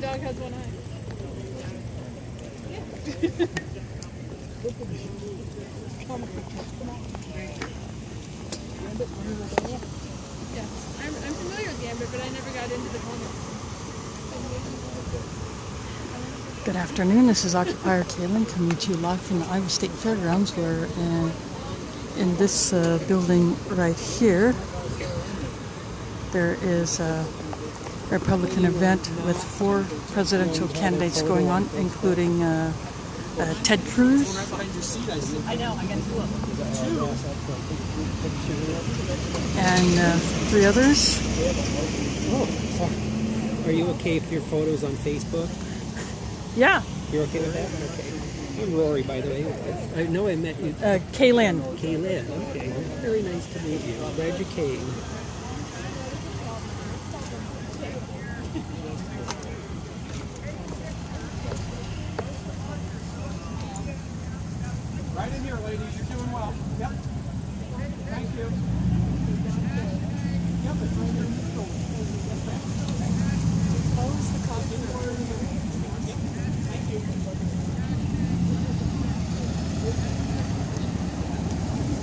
dog has one eye. Yeah, I'm familiar with Gambit, but I never got into the corner. Good afternoon, this is Occupier Caitlin coming to you live from the Iowa State Fairgrounds. We're in this building right here. There is a Republican event with 4 presidential candidates going on, including Ted Cruz. I know, I got 2 of them. 2. And 3 others. Are you okay if your photo's on Facebook? Yeah. You're okay with that? Okay. I'm Rory, by the way. I know I met you. Kaylin. Kaylin, okay. Very nice to meet you. Glad you came. Right in here, ladies. You're doing well. Yep. Thank you. Yep, it's right here. Close the coffee. Yep. Thank you.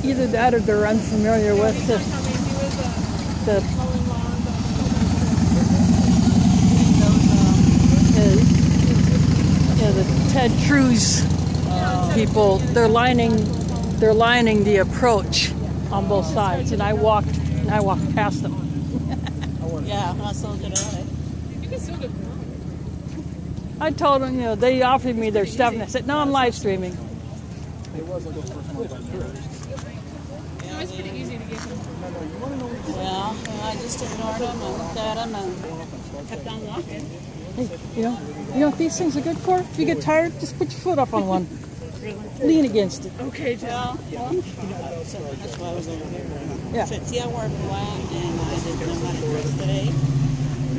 Either that or they're unfamiliar with the Ted Cruz people. They're lining the approach on both sides, and I walked past them. Yeah, I saw it. You can still go. I told them, they offered me their stuff, and I said, no, I'm live streaming. It was like a first one. It's pretty easy to get them. Well, I just ignored them and looked at them and kept on walking. Hey, you know what these things are good for? If you get tired, just put your foot up on one. Lean against it. Okay, Jill. That's why I was over here. Yeah. Said, see, I wore black and I didn't know how to dress today.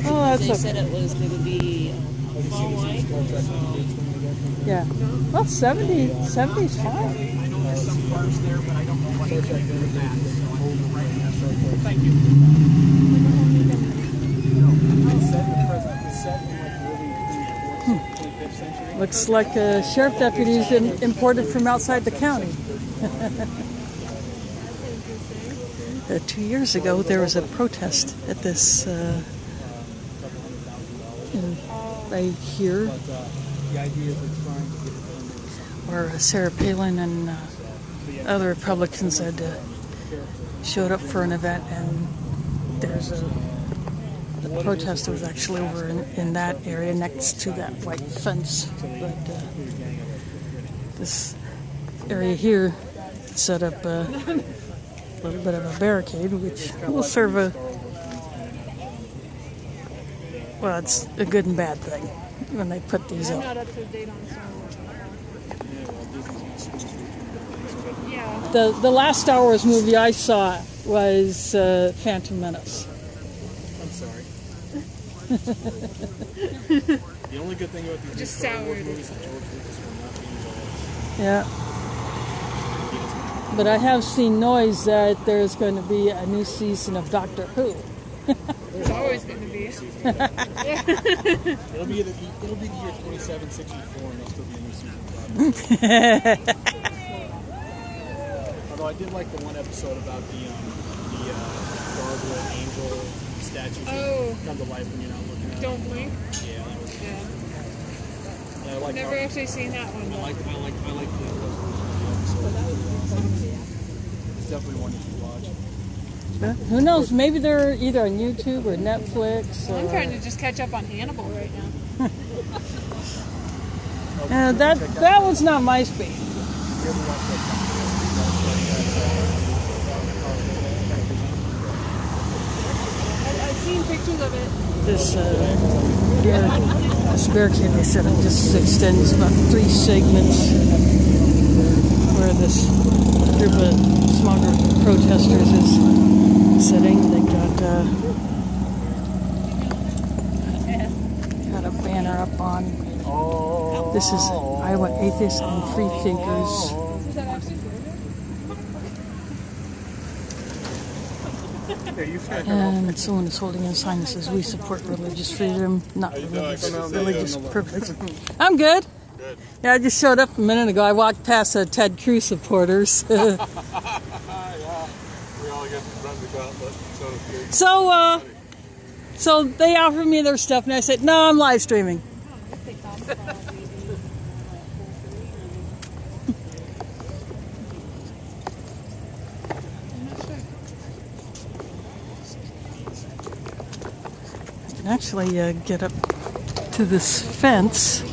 Oh, that's They okay. said it was going to be fall white. Yeah. Well, 70 is fine. I know there's some cars there, but I don't know what exactly they're at. Thank you. Looks like sheriff deputies imported from outside the county. 2 years ago, there was a protest at this right here, where Sarah Palin and other Republicans had showed up for an event, and there's the protest was actually over in that area next to that white fence. But this area here set up a little bit of a barricade, which will serve it's a good and bad thing when they put these I'm up. not up to date on Star Wars. Yeah. The last Star Wars movie I saw was Phantom Menace. I'm sorry. The only good thing about these Just Star Wars soured. movies is George Lucas will not be involved. Yeah. But I have seen noise that there's going to be a new season of Doctor Who. There's always going to be. It'll be the year 2764 and there'll still be a new season of Doctor Who. Although I did like the one episode about the gargoyle angel statues that come to life when you're not looking at them. Don't blink. Yeah, that was Yeah. I like Never actually seen that one. I like the episode. It's definitely one you should watch. Who knows? Maybe they're either on YouTube or Netflix. Or, I'm trying to just catch up on Hannibal right now. that was not my speed. I've seen pictures of it. This barricade, they said, it just extends about 3 segments where this group of small group of protesters is sitting. They got a banner up on. This is Iowa Atheists and Free Thinkers. Is that actually true? And someone is holding a sign that says, "We support religious freedom, not religious privilege." I'm good. Yeah, I just showed up a minute ago. I walked past Ted Cruz supporters. Yeah, we all get friendly about, but So they offered me their stuff, and I said, "No, I'm live streaming." I can actually get up to this fence.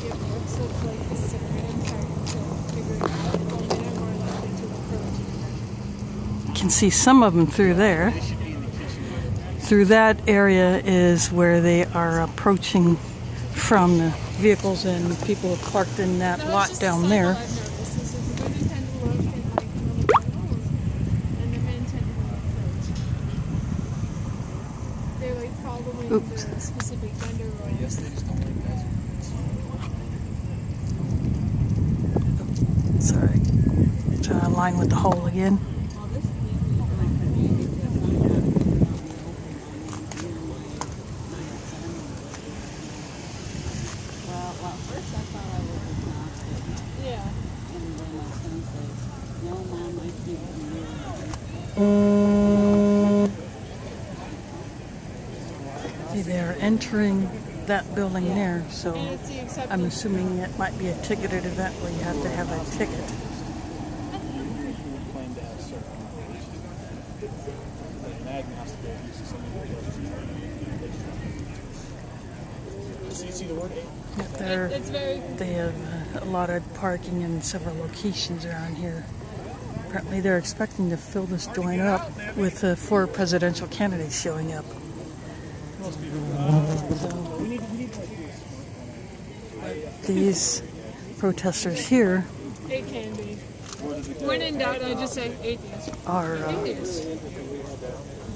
You can see some of them through there. Through that area is where they are approaching from the vehicles, and people have parked in that lot down there. Oops. Sorry. Trying to align with the hole again. Well, first I thought I was agnostic. Yeah. And then I was going to say, no, Mom, I think See, they're entering that building there, so I'm assuming it might be a ticketed event where you have to have a ticket. Claim to have certain an agnostic uses something you see the word They have allotted parking in several locations around here. Apparently they're expecting to fill this joint up with 4 presidential candidates showing up. These protesters here It can be. When in doubt, I just say atheist. are Atheist.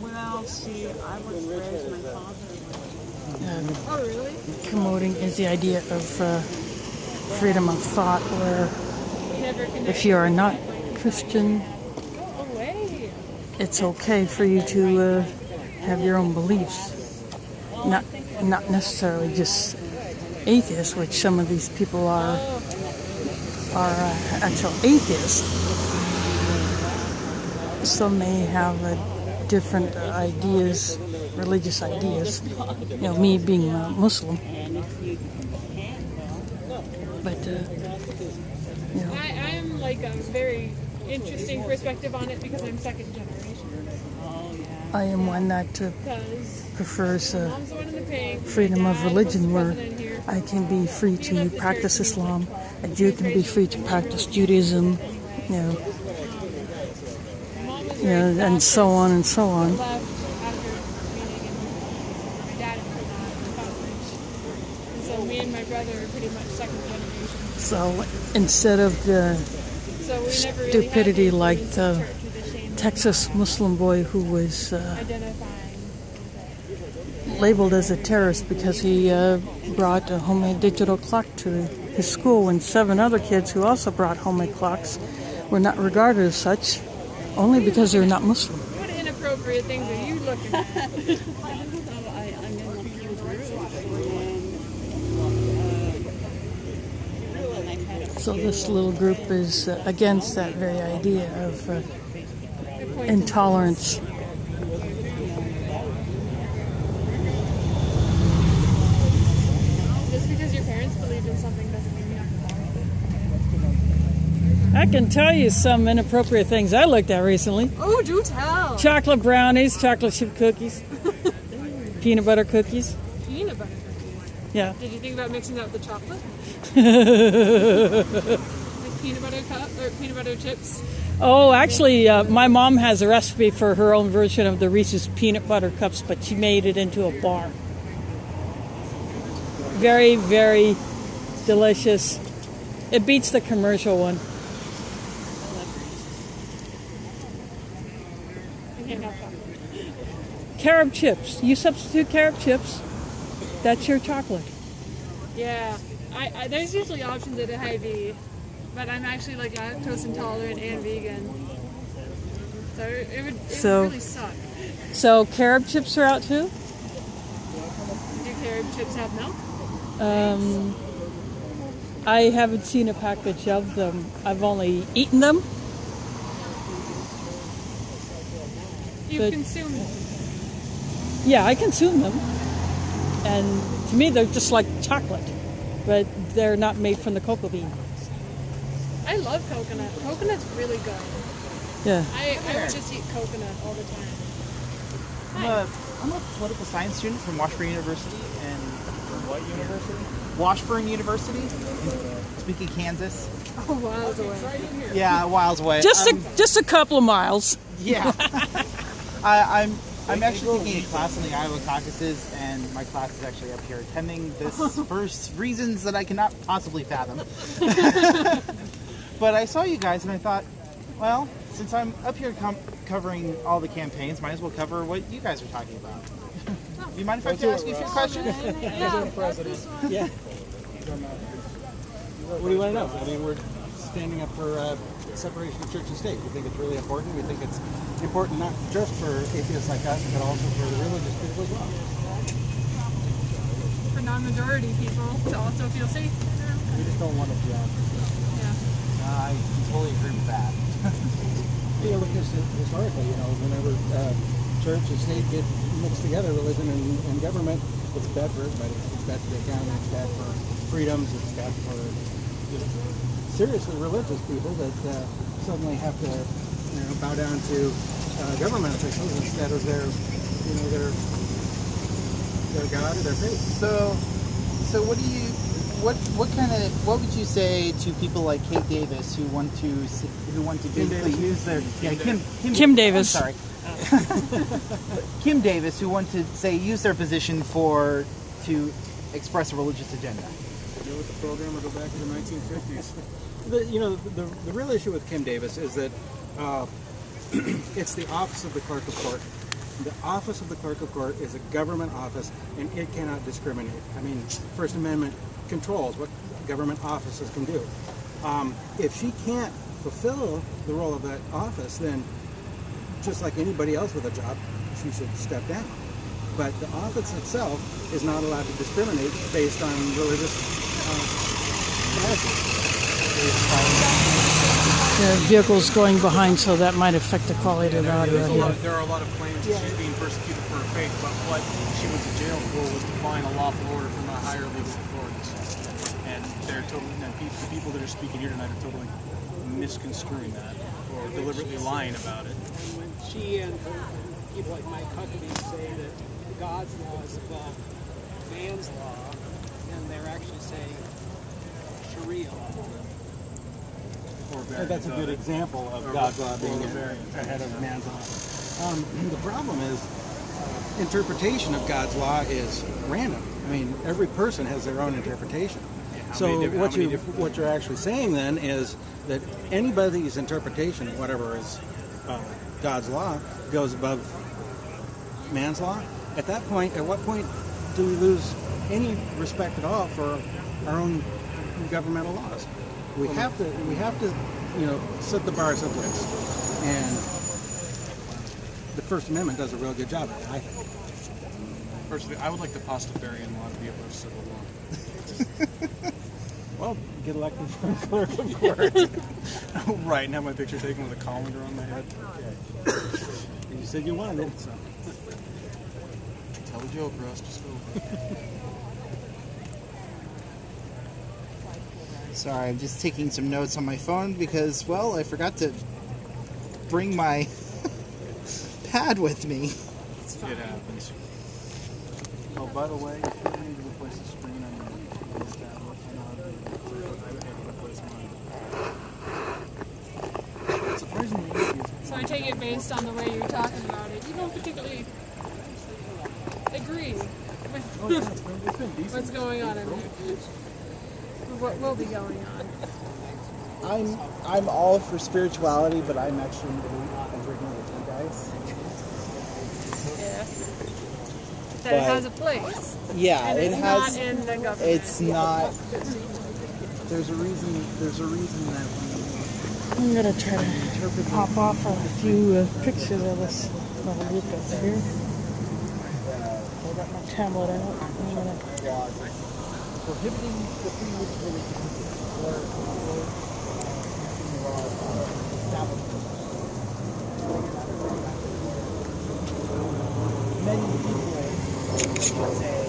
well, see, I was raised, my father Oh, really? promoting is the idea of freedom of thought, where Never connected. if you are not Christian, Go away. it's okay for you to have your own beliefs. Not necessarily just atheists, which some of these people are actual atheists. Some may have different ideas, religious ideas. You know, me being a Muslim, but you know, I'm like a very interesting perspective on it because I'm second generation. I am one that Because prefers mom's the one in the pink. freedom my of dad was religion, the where president here. I can be free to practice Islam, a Jew can be free to practice Judaism, you know, Mom was and so on and so on. left after meeting and my dad and college. And so me and my brother are pretty much second generation. So instead of the So we never really stupidity had to like influence the church or the shame Texas Muslim boy who was identifying. labeled as a terrorist because he brought a homemade digital clock to his school, when 7 other kids who also brought homemade clocks were not regarded as such, only because they're not Muslim. What inappropriate things are you looking at? I'm in the So this little group is against that very idea of intolerance. Just because your parents believed in something doesn't mean you have to. I can tell you some inappropriate things I looked at recently. Oh, do tell. Chocolate brownies, chocolate chip cookies, peanut butter cookies. Peanut butter cookies. Yeah. Did you think about mixing out the chocolate? Like peanut butter cup or peanut butter chips? Oh, actually, my mom has a recipe for her own version of the Reese's peanut butter cups, but she made it into a bar. Very, very delicious. It beats the commercial one. I can't have chocolate. Carob chips. You substitute carob chips. That's your chocolate. Yeah. I there's usually options at a Hy-Vee, but I'm actually like lactose intolerant and vegan. So it would So- really suck. So carob chips are out too? Do carrot chips have milk? I haven't seen a package of them. I've only eaten them. You've But- consumed them. Yeah, I consume them. And to me, they're just like chocolate, but they're not made from the cocoa bean. I love coconut. Coconut's really good. Yeah. I would just eat coconut all the time. I'm a political science student from Washburn University and From what university? Washburn University in Topeka, Kansas. Oh, miles away. Yeah, miles away. Just a couple of miles. Yeah. I'm actually taking a class on the Iowa caucuses, and my class is actually up here attending this for reasons that I cannot possibly fathom. But I saw you guys, and I thought, well, since I'm up here covering all the campaigns, might as well cover what you guys are talking about. Do you mind if I ask you a few questions? Yeah. What do you want to know? I mean, we're standing up for separation of church and state. We think it's really important. We think it's important not just for atheists like us, but also for the religious people as well. For non-majority people to also feel safe. We just don't want to be out. Yeah. I totally agree with that. Yeah, because historically, whenever church and state get mixed together, religion and government, it's bad for everybody. It's bad for the economy, it's bad for freedoms, it's bad for seriously religious people that suddenly have to bow down to government officials instead of their God or their faith. So what do you what would you say to people like Kate Davis who want to basically use their Kim Davis. I'm sorry. Kim Davis who want to say use their position to express a religious agenda. Deal with the program or go back to the 1950s. The real issue with Kim Davis is that it's the office of the clerk of court. The office of the clerk of court is a government office, and it cannot discriminate. I mean, First Amendment controls what government offices can do. If she can't fulfill the role of that office, then just like anybody else with a job, she should step down. But the office itself is not allowed to discriminate based on religious biases. The vehicle's going behind, so that might affect the quality of the audio here. There are a lot of claims that she's being persecuted for her faith, but what she went to jail for was defying a lawful order from the higher legal authorities. And the people that are speaking here tonight are totally misconstruing that or deliberately lying about it. She and people like Mike Huckabee say that God's law is above man's law, and they're actually saying Sharia law. That's a good example of God's law being ahead of man's law. The problem is interpretation of God's law is random. I mean, every person has their own interpretation. So what you're actually saying then is that anybody's interpretation of whatever is God's law goes above man's law. At what point do we lose any respect at all for our own governmental laws? We have to set the bar someplace, and the First Amendment does a real good job of it, I think. Personally, I would like the Pastafarian law to be above civil law. Well, get elected from clerk of court. Right, and have my picture taken with a colander on my head. And you said you wanted it. So. Tell the joke, Russ. Just go. Sorry, I'm just taking some notes on my phone because, well, I forgot to bring my pad with me. It happens. Oh, by the way, if you need to replace the screen on your tablet, I know how to replace mine. Surprisingly easy. So I take it based on the way you're talking about it. You don't particularly agree with what's going on in there. What will be going on. I'm all for spirituality, but I'm actually drinking with you guys. Yeah. That it has a place. Yeah, And it it's has. not in the government. It's not. There's a reason that I'm gonna try to pop off a few pictures of this little group up here. I got my tablet out. I'm gonna prohibiting the free use of religion or many people say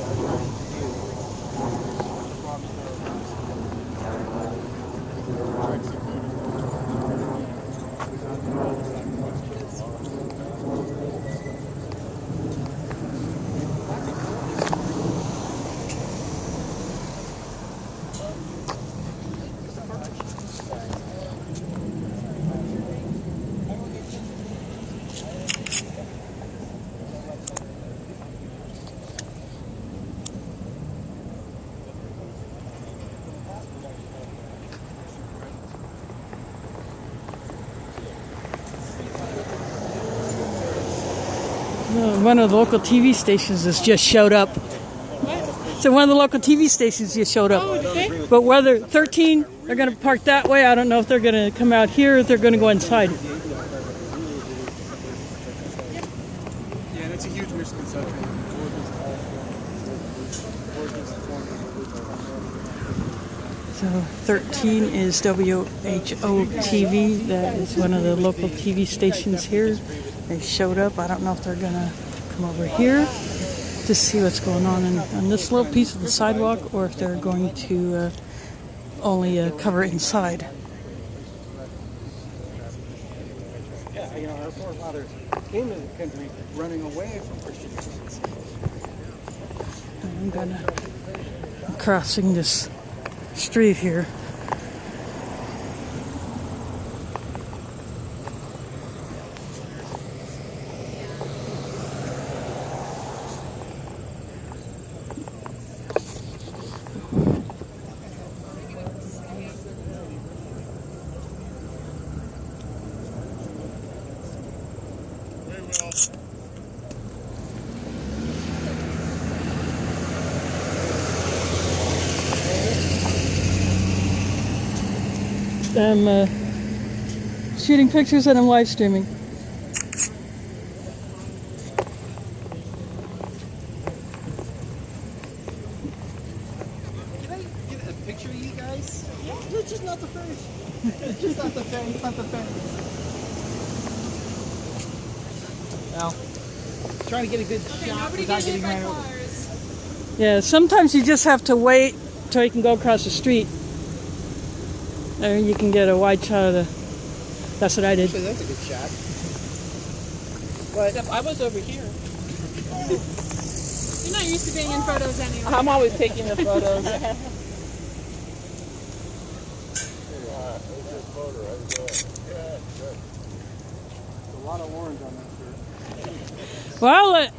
one of the local TV stations has just showed up. What? So one of the local TV stations just showed up. Oh, did they? But whether 13, they're going to park that way. I don't know if they're going to come out here or if they're going to go inside. Yeah, that's a huge misconception. So 13 is WHO TV. That is one of the local TV stations here. They showed up. I don't know if they're going to come over here to see what's going on this little piece of the sidewalk or if they're going to only cover inside. Yeah, you know, our forefathers came to the country running away from Christianity. I'm crossing this street here. I'm shooting pictures and I'm live streaming. Can I get a picture of you guys? Yeah. It's just not the fence. It's just not the fence. It's not the fence. Well, trying to get a good shot without getting ran over. Yeah, sometimes you just have to wait till you can go across the street. There you can get a wide shot of the... That's what I did. Actually, that's a good shot. But Except I was over here. You're not used to being in photos anyway. I'm always taking the photos. A lot of orange on that shirt. Well,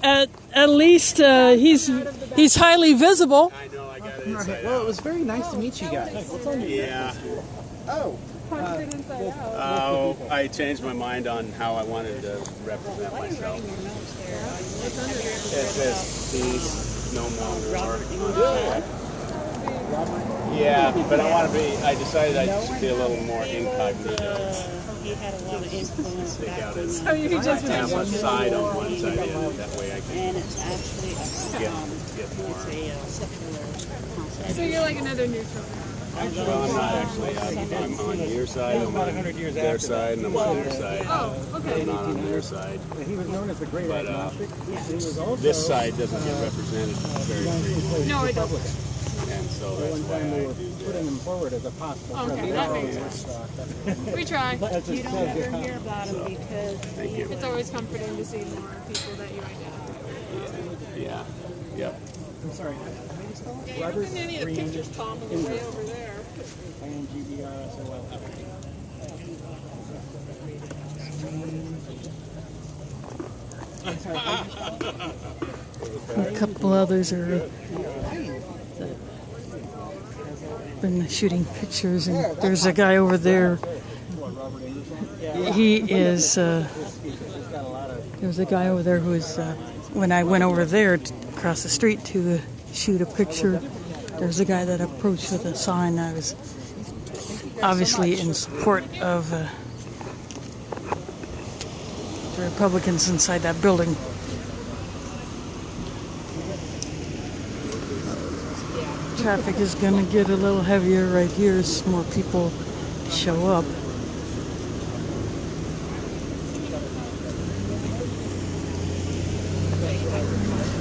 at least he's highly visible. I know, I got it inside well, it out. was very nice to meet you guys. Yeah. Oh. I changed my mind on how I wanted to represent myself. It says peace, no more war. Yeah, but I decided I should be a little more incognito. He had a lot of influence Stick back out then. his And side on one side, that way I can it's actually get more. a secular So you're like another neutral. Well, I'm not actually. I'm on your side, I'm on their side, and I'm on their side. Oh, okay. I'm not on their side. He was known as the great But agnostic. He was also this side doesn't get represented very frequently, No, it doesn't. and so that's one why time they I were do putting this. him forward as a possible Okay, president. that makes sense. We try. You don't ever hear about him because Thank you. It's always comforting to see more people that you identify with. Yeah. Yep. I'm sorry. Yeah, you're looking at any of the pictures, Tom, on the way over there. INGBRSOL. A couple others are been shooting pictures, and there's a guy over there. He is. There's a guy over there who is. When I went over there across the street to shoot a picture, there's a guy that approached with a sign. I was obviously in support of the Republicans inside that building. Traffic is going to get a little heavier right here as more people show up.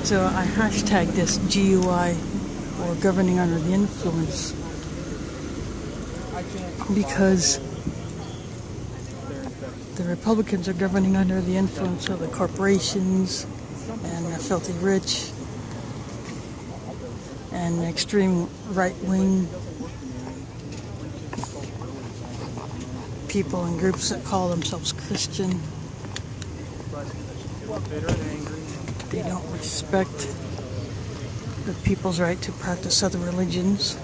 So I hashtag this GUI, or governing under the influence, because the Republicans are governing under the influence of the corporations and the filthy rich and extreme right-wing people and groups that call themselves Christian. They don't respect the people's right to practice other religions.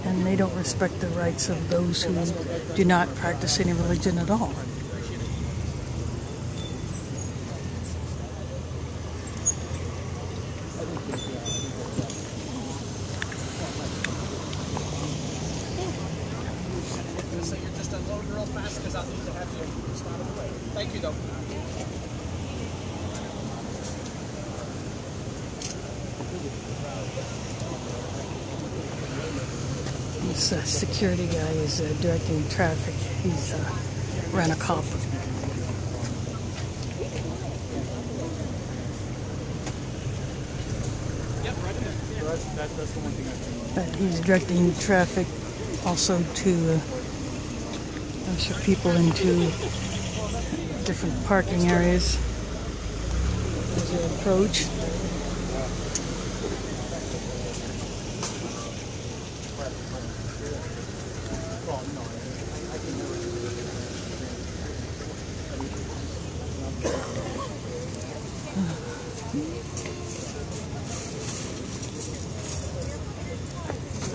And they don't respect the rights of those who do not practice any religion at all. Thank you, though. This security guy is directing traffic. He's ran a cop. That's the one thing I think. But he's directing traffic also to usher people into different parking areas as they approach.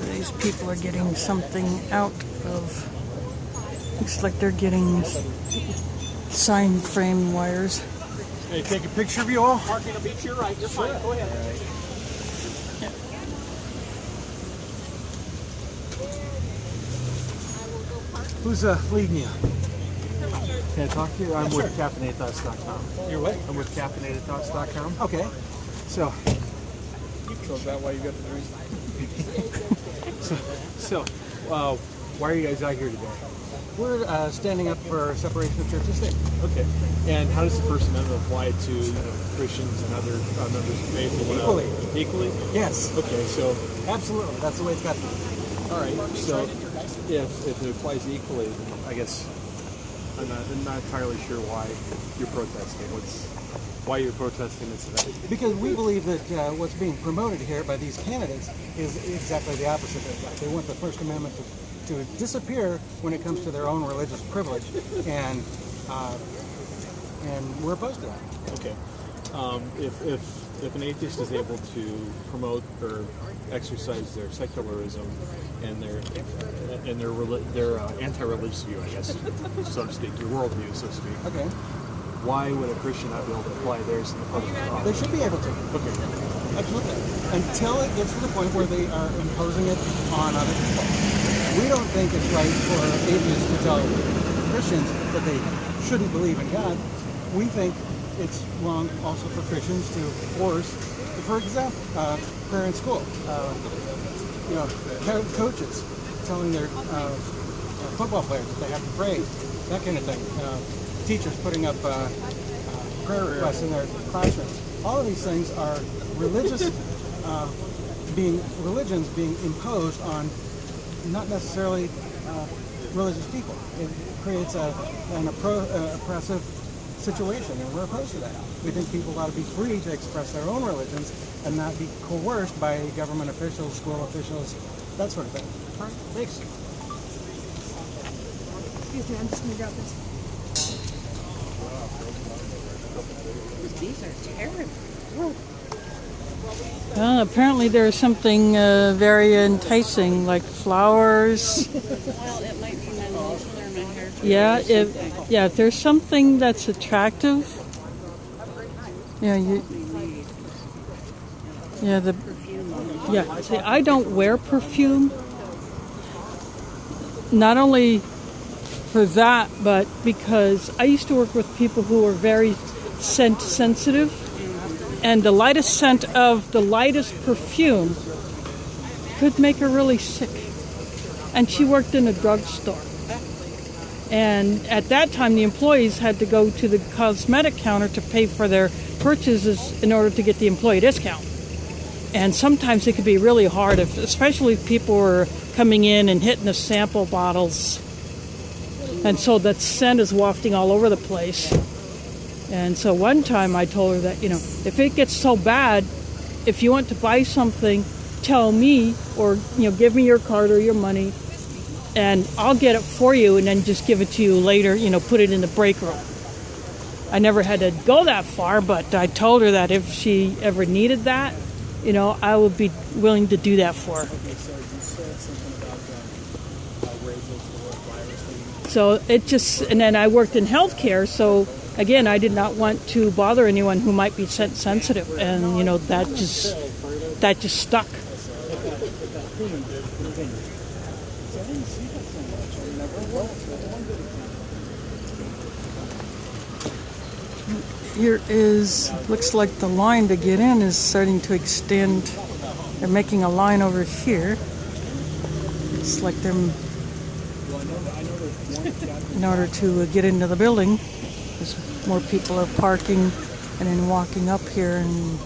These people are getting something out of, looks like they're getting sign frame wires. Hey, take a picture of you all? Parking will be to your right. You're fine. Go ahead. Who's leading you? Can I talk to you? I'm with caffeinatedthoughts.com. You're what? I'm with caffeinatedthoughts.com. Okay. So is that why you got the drink? so, why are you guys out here today? We're standing up for separation of church and state. Okay. And how does the First Amendment apply to Christians and other members of faith? Equally. Equally? Yes. Okay, so Absolutely. That's the way it's got to be. all right. So if it applies equally, then I guess I'm not entirely sure why you're protesting. Why you're protesting this event? Because we believe that what's being promoted here by these candidates is exactly the opposite of that. They want the First Amendment to disappear when it comes to their own religious privilege, and we're opposed to that. Okay. If an atheist is able to promote or exercise their secularism and their anti-religious view, I guess, so to speak, your worldview, so to speak. Okay. Why would a Christian not be able to apply theirs in the public sphere? They should be able to. Okay. Absolutely. Until it gets to the point where they are imposing it on other people. We don't think it's right for atheists to tell Christians that they shouldn't believe in God. We think it's wrong also for Christians to force, for example, prayer in school. Coaches telling their football players that they have to pray, that kind of thing. Teachers putting up prayer requests in their classrooms. All of these things are religions being imposed on not necessarily religious people. It creates an oppressive situation, and we're opposed to that. We think people ought to be free to express their own religions and not be coerced by government officials, school officials, that sort of thing. All right. Thanks. Excuse me, I'm just going to grab this. These are terrible. Well, apparently there's something very enticing, like flowers. Well, it might be my nose or my hair. Yeah, if there's something that's attractive, the Yeah, see, I don't wear perfume. Not only for that, but because I used to work with people who were very scent sensitive, and the lightest scent of the lightest perfume could make her really sick. And she worked in a drugstore. And at that time, the employees had to go to the cosmetic counter to pay for their purchases in order to get the employee discount. And sometimes it could be really hard, especially if people were coming in and hitting the sample bottles. And so that scent is wafting all over the place. And so one time I told her that, if it gets so bad, if you want to buy something, tell me, or, give me your card or your money, and I'll get it for you and then just give it to you later, put it in the break room. I never had to go that far, but I told her that if she ever needed that, I would be willing to do that for her. So and then I worked in healthcare, so again, I did not want to bother anyone who might be scent sensitive, and that just stuck. Here looks like the line to get in is starting to extend. They're making a line over here. It's like they're, in order to get into the building, because more people are parking and then walking up here, and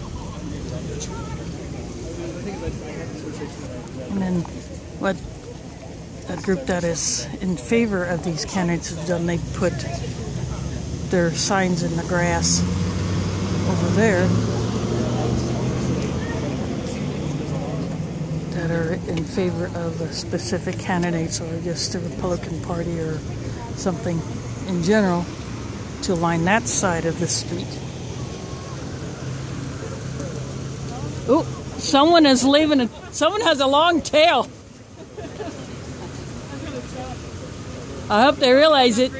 then what a group that is in favor of these candidates has done, they put their signs in the grass over there that are in favor of a specific candidates or just the Republican Party or something in general, to line that side of the street. Oh, someone has a long tail. I hope they realize it.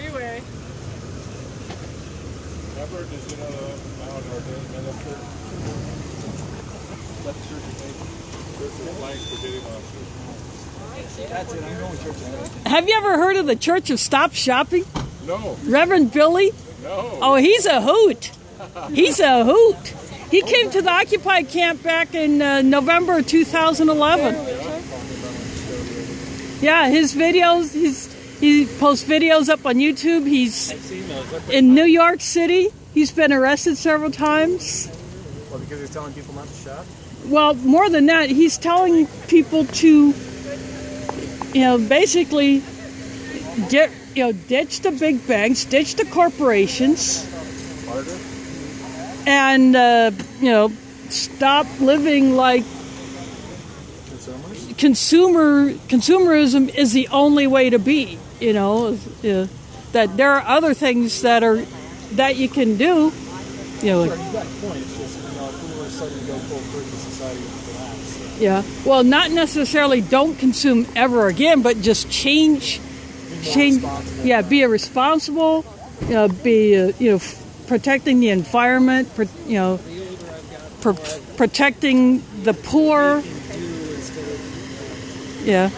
Have you ever heard of the Church of Stop Shopping? No. Reverend Billy? No. Oh, he's a hoot. He's a hoot. He came to the Occupy camp back in November 2011. Yeah, his videos, he posts videos up on YouTube. He's in New York City. He's been arrested several times. Well, because he's telling people not to shop? Well, more than that, he's telling people to, basically ditch the big banks, ditch the corporations, and, stop living like consumerism is the only way to be, that there are other things that you can do, You've got a point. It's just, if we were starting to go full purchase society would collapse. Yeah. Well, not necessarily don't consume ever again, but just change. Yeah, be a responsible. Be protecting the environment. Protecting the poor. Yeah.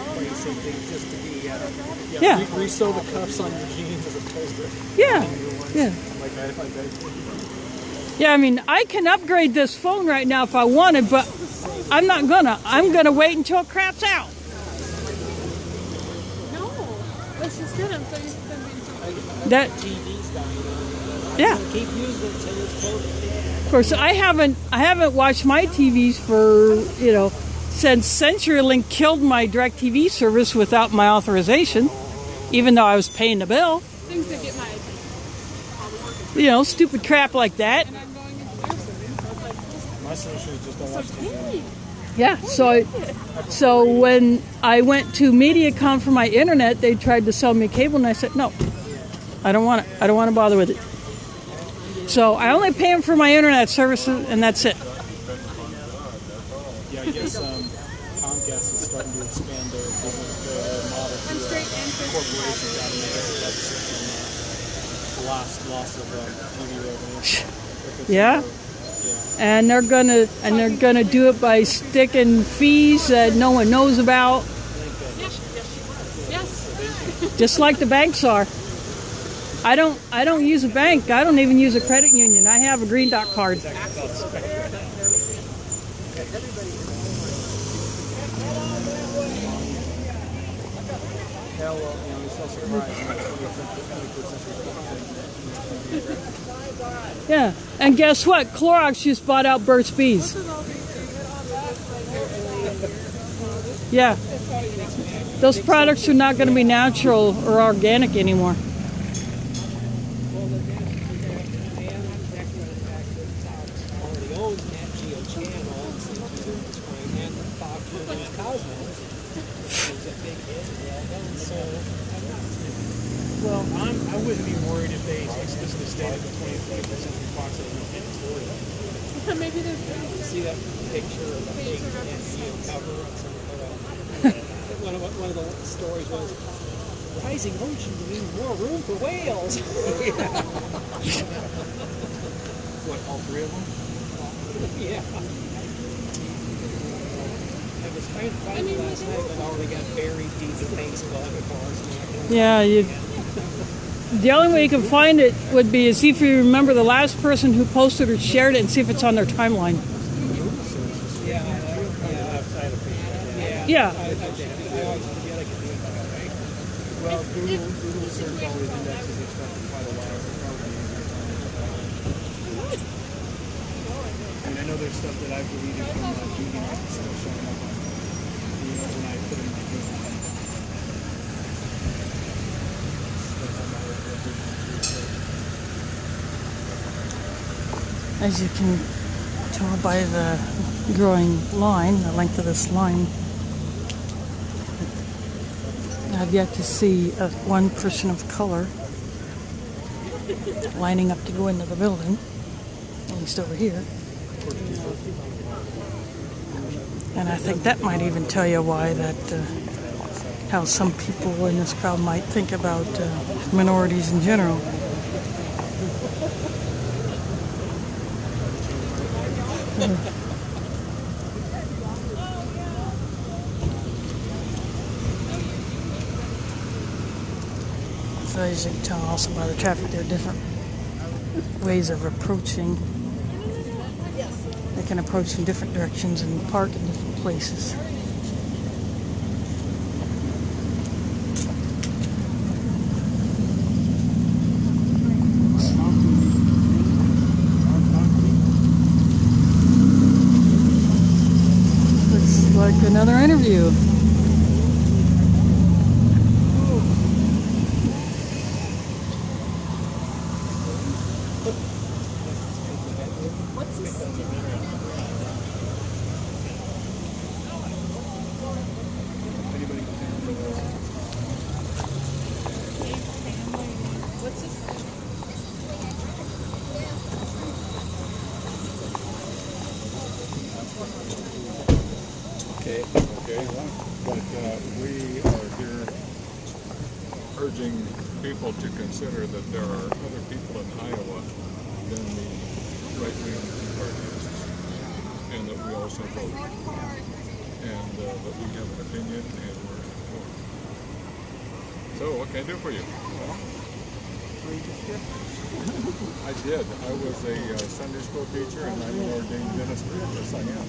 Yeah. Resew the cuffs on your jeans as opposed to. Yeah. Yeah. Like that. Yeah, I mean, I can upgrade this phone right now if I wanted, but I'm not gonna. I'm gonna wait until it craps out. No, let's just get them so you can be. That. Yeah. Keep using it until it's cold. Of course, I haven't watched my TVs for since CenturyLink killed my DirecTV service without my authorization, even though I was paying the bill. Things that get my attention. Stupid crap like that. And I'm going into their service. My sisters just don't watch TV. Yeah, so when I went to MediaCom for my internet, they tried to sell me cable, and I said, no, I don't want it. I don't want to bother with it. So I only pay them for my internet services, and that's it. Yeah, I guess Comcast is starting to expand their business, their model to corporations out of that's loss of TV revenue. Yeah? Yeah. and they're gonna do it by sticking fees that no one knows about, Yes. just like the banks are. I don't use a bank. I don't even use a credit union. I have a Green Dot card. Yeah, and guess what? Clorox just bought out Burt's Bees. Yeah, those products are not going to be natural or organic anymore. Well, I wouldn't be worried if they explicitly stated that 20% of Fox is mandatory. Maybe they're See that picture of the big NGO cover on some one of the stories was rising oceans mean more room for whales. What, all three of them? Yeah. I was trying to find it last night, but already got buried deep in Facebook, of course. Yeah, the only way you can find it would be see if you remember the last person who posted or shared it and see if it's on their timeline. Yeah. Well, Google search always indexes their stuff for quite a while. So probably I mean, I know there's stuff that I've deleted from Google that's still showing up on, when I put it in my Google. As you can tell by the growing line, the length of this line, I've yet to see one person of color lining up to go into the building, at least over here. And I think that might even tell you why how some people in this crowd might think about minorities in general. So as you can tell also by the traffic, there are different ways of approaching. They can approach in different directions and park in different places. Looks like another interview. Okay, but we are here urging people to consider that there are other people in Iowa than the right-wing parties, and that we also vote, and that we have an opinion, and we're informed. So, what can I do for you? I did. I was a Sunday school teacher, and I'm an ordained minister. Yes, I am.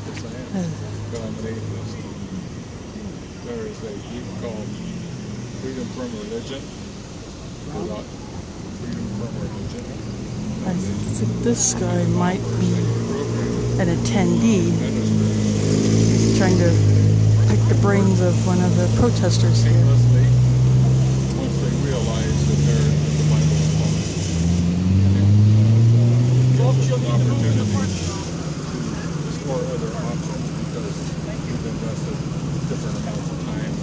Yes, I am. But I'm an atheist. There is a group called Freedom from Religion. Freedom from Religion. I think this guy might be an attendee. He's trying to pick the brains of one of the protesters here. Once they realize that the Bible is false. And gives us an opportunity to explore other options because we've invested different amounts of time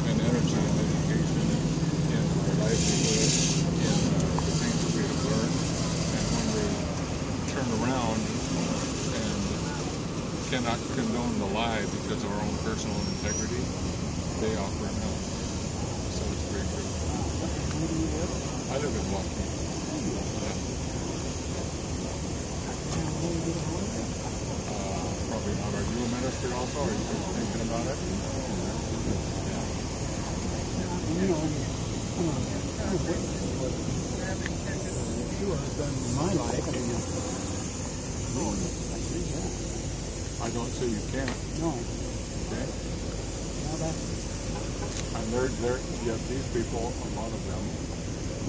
and energy in education and our livelihood in the things that we have learned. And when they turn around and cannot condone the lie because of our own personal integrity, they offer help. So it's very good. I live in Milwaukee. Yeah. it also? Are you thinking about it? You know, I'm witnessing what Yeshua has done in my life, and I see that. I don't say you can't. No. Okay? Now And they're yet these people, a lot of them,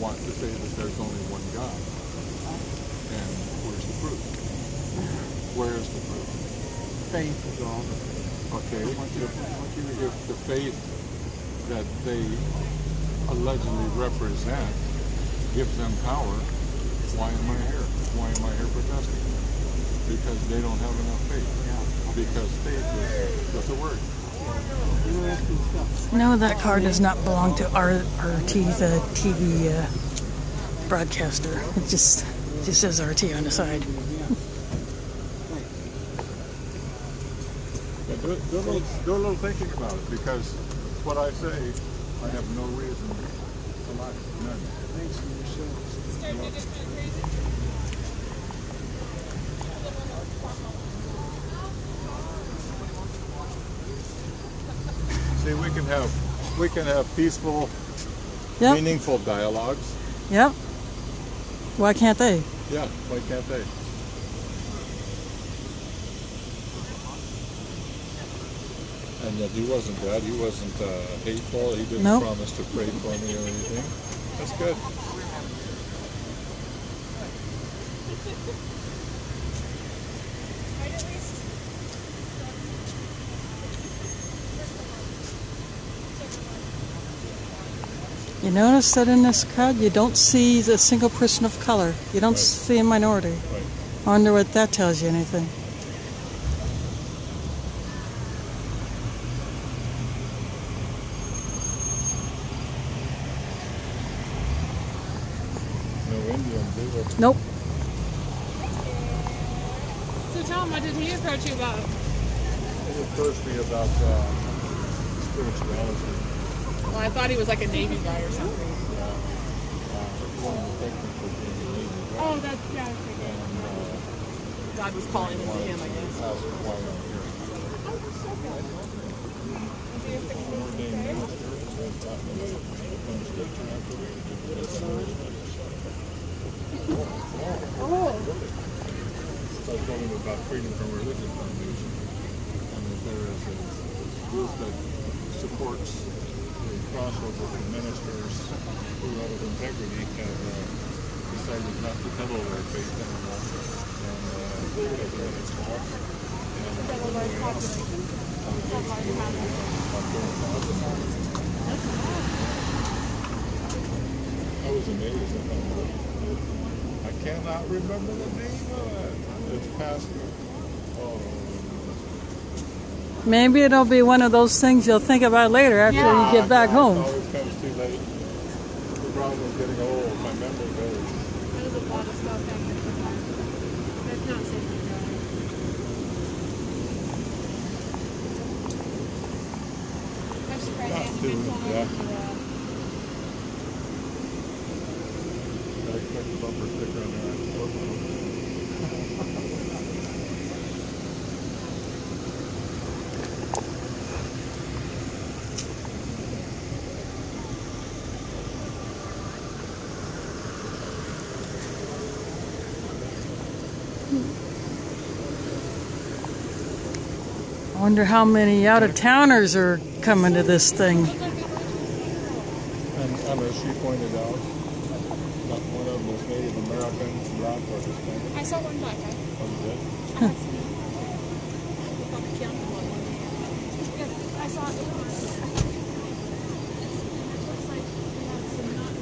want to say that there's only one God. And where's the proof? Where is the proof? faith is all. Okay, if the faith that they allegedly represent gives them power, why am I here? Why am I here protesting? Because they don't have enough faith. Because faith is just a word. Interesting stuff. No, that car does not belong to RT, the TV broadcaster. It just says RT on the side. Yeah, do a little thinking about it, because what I say, I have no reason to lie. None. Thanks for your service. See, we can have peaceful, Yep. meaningful dialogues. Yep. Why can't they? Yeah, why can't they? And yet he wasn't bad. He wasn't hateful. He didn't Nope. promise to pray for me or anything. That's good. You notice that in this crowd, you don't see the single person of color. You don't see a minority. Right. I wonder what that tells you anything. No Indians either. Nope. So Tom, what did he approach you about? He approached me about spirituality. Well, I thought he was like a Navy guy or something. One of the technical things in the Navy. Oh, that's, yeah, okay. God was calling him to him, I guess. Asked why I'm here. Ordained minister, and taught me administration afterwards. So I told him about Freedom from Religion Foundation, and that there is a group that supports the crossover of ministers who, out of integrity, have decided not to peddle their faith anymore, and because they're in its fault. I was amazed at that. I cannot remember the name of it. It's pastor. Oh. Maybe it'll be one of those things you'll think about later after you get back home. It always comes too late. The problem is getting old. My memory goes. There's a lot of stuff happening for that. That's not safe to drive. I'm surprised Not he hasn't too, been pulled yeah. over for that. I expect a bumper sticker on there. I wonder how many out-of-towners are coming to this thing. And as she pointed out, not one of them is Native American, black or Hispanic. I saw one black guy. Oh, you did? I saw it. Looks like we have some not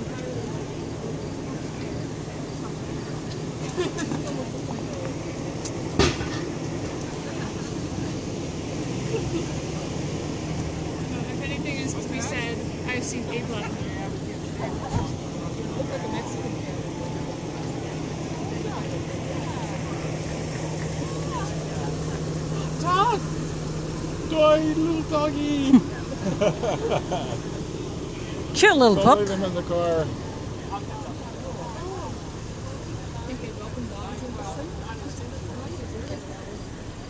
if anything is to be said, I've seen a black man. Look like a Mexican man. Dog! Doggy, little doggy! Cute little Don't pup. leave him in the car. Think they welcome dogs in Boston?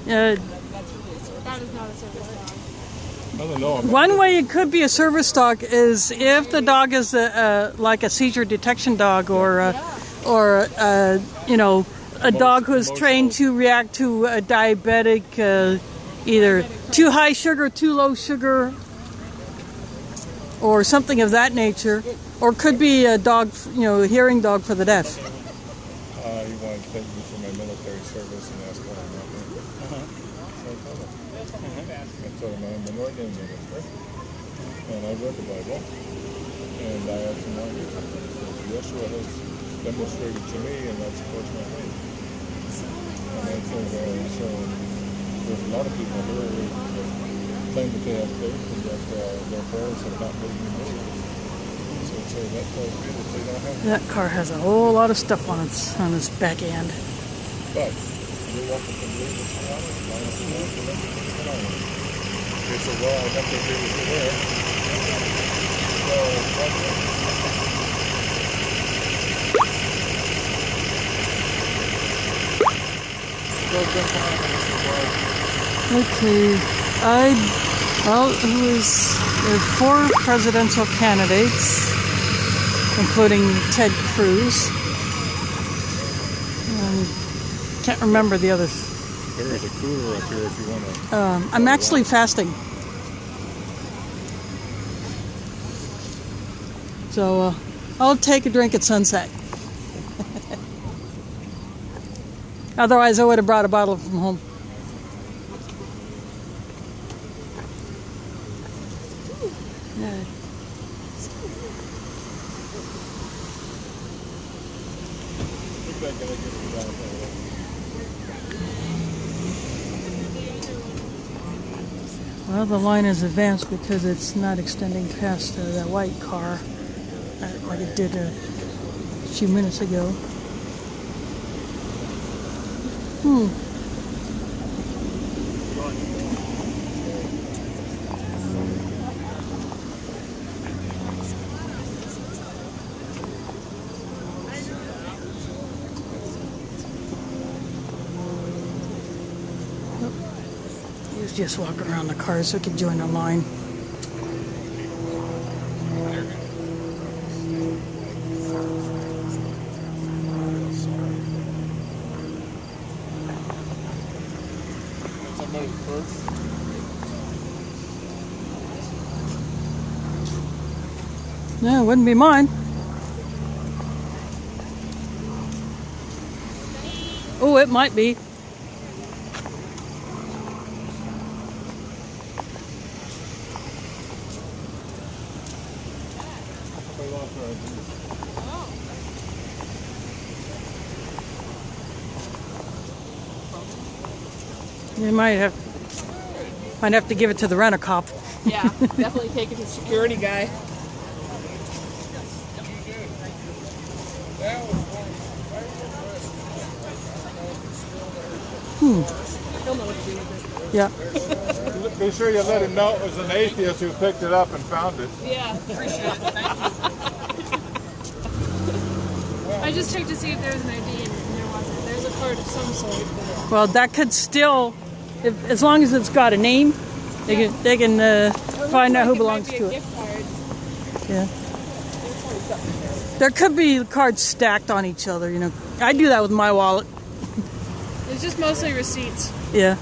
Yeah, That's really a circus. That is not a service dog. I don't know. One way it could be a service dog is if the dog is like a seizure detection dog, or you know, a dog who's trained to react to a diabetic, either too high sugar, too low sugar, or something of that nature, or could be a dog, you know, a hearing dog for the deaf. You want to thank me for my military service and ask why I'm not there. So I told him. I told him I'm an ordained minister, and I read the Bible, and I asked him why he was there. Because Yeshua has demonstrated to me, and that supports my faith. And I said, so there's a lot of people here who claim that they have faith, and yet their prayers have not been made. So that tells me that they don't have faith. That car has a whole lot of stuff on its back end. But you're welcome to believe it's not. Okay, so well, I have to agree with you there. So that's it. Okay, well, there are 4 presidential candidates, including Ted Cruz. Can't remember the others. There is a cooler up here if you want to. I'm actually fasting. So I'll take a drink at sunset. Otherwise, I would have brought a bottle from home. Yeah. Well, the line is advanced because it's not extending past that white car like it did a few minutes ago. He was just walking around the car so he could join the line. No, it wouldn't be mine. Oh, it might be. You might have to give it to the rent-a-cop. Yeah, definitely take it to the security guy. He'll know what to do with it. Yeah. Be sure you let him know it was an atheist who picked it up and found it. Yeah, appreciate it. Thank you. I just checked to see if there was an ID, and there wasn't. There's a card of some sort. But Well, that could still, as long as it's got a name, they can find out who belongs to it. Gift card. Yeah. There could be cards stacked on each other. You know, I do that with my wallet. It's just mostly receipts. Yeah.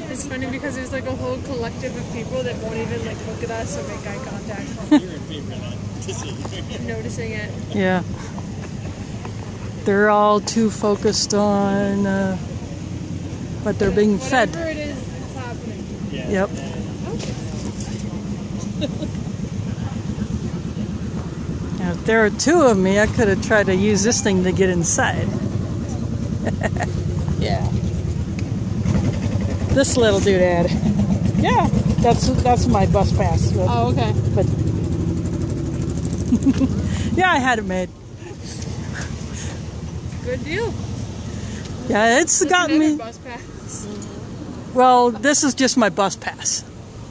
It's funny because there's like a whole collective of people that won't even like look at us or make eye contact. Noticing it. Yeah. They're all too focused on what they're being fed. Whatever it is, it's happening. Yep. Now, if there were 2 of me, I could have tried to use this thing to get inside. Yeah. This little doodad. Yeah, that's my bus pass. But, Oh, okay. but yeah, I had it made. Good deal. Yeah, it's There's gotten another me. bus pass. Well, this is just my bus pass.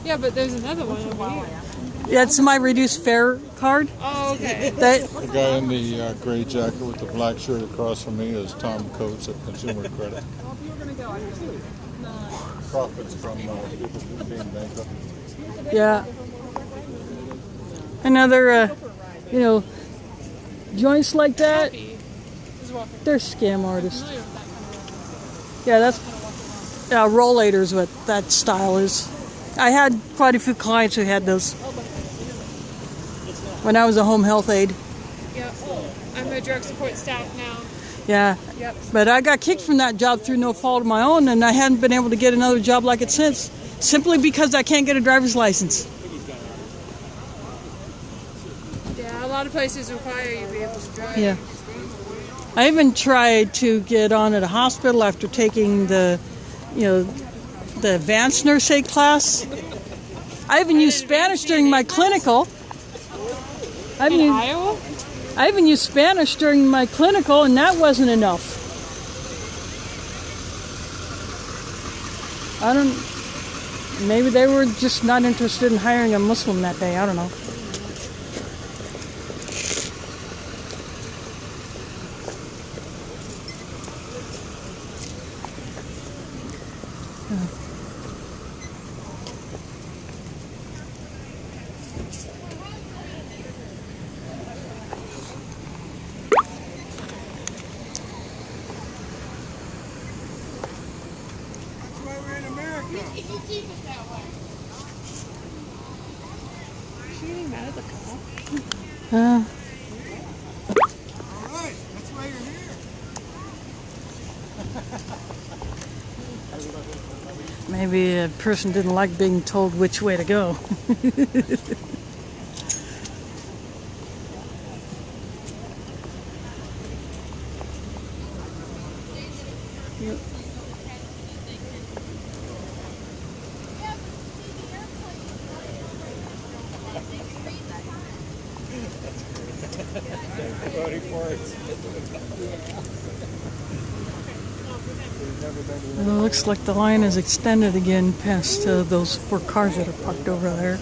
Yeah, but there's another one over here. Yeah, it's my reduced fare card. Oh, okay. That The guy in the gray jacket with the black shirt across from me is Tom Coates at Consumer Credit. Profits from people being bankrupt. yeah. Another, joints like that. Happy is walking. They're scam artists. Familiar with that kind of Yeah, that's rollators. What that style is. I had quite a few clients who had those when I was a home health aide. Yep. I'm a drug support staff now. Yeah. Yep. But I got kicked from that job through no fault of my own, and I hadn't been able to get another job like it since, simply because I can't get a driver's license. Yeah, a lot of places require you to be able to drive. Yeah. I even tried to get on at a hospital after taking the advanced nurse aid class. I even used Spanish during my clinical. In Iowa? I even used Spanish during my clinical, and that wasn't enough. Maybe they were just not interested in hiring a Muslim that day. I don't know. Is she getting mad at the call? Alright, that's why you're here. Maybe a person didn't like being told which way to go. Yep. It looks like the line is extended again past those 4 cars that are parked over there.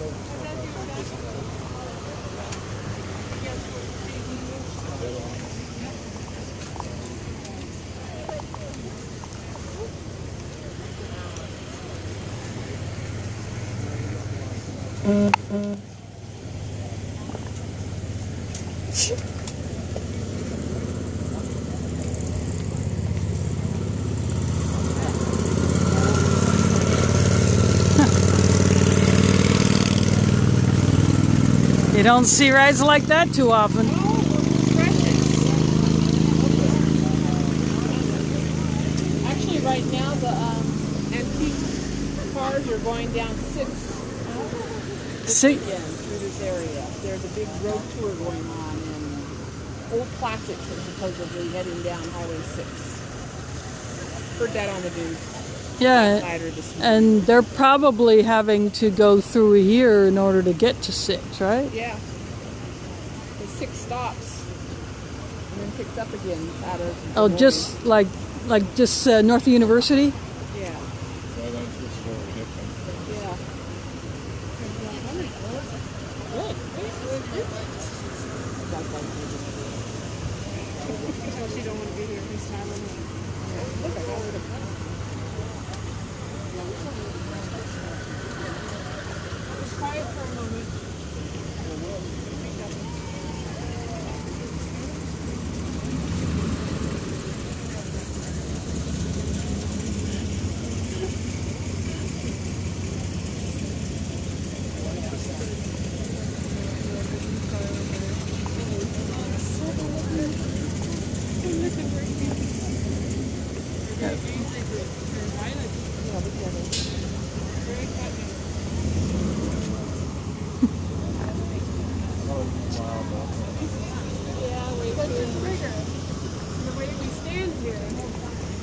You don't see rides like that too often. Actually, right now the antique cars are going down 6. See, Again, through this area. There's a big road tour going on, and old classics are supposedly heading down Highway 6. Heard that on the news. yeah, Later this morning. and they're probably having to go through here in order to get to 6, right? Yeah. There's 6 stops. And then picks up again out of. Oh, just like just north of University. Yeah. Right on to the story, hit them. Yeah. So she don't want to be here this time. Just quiet for a moment.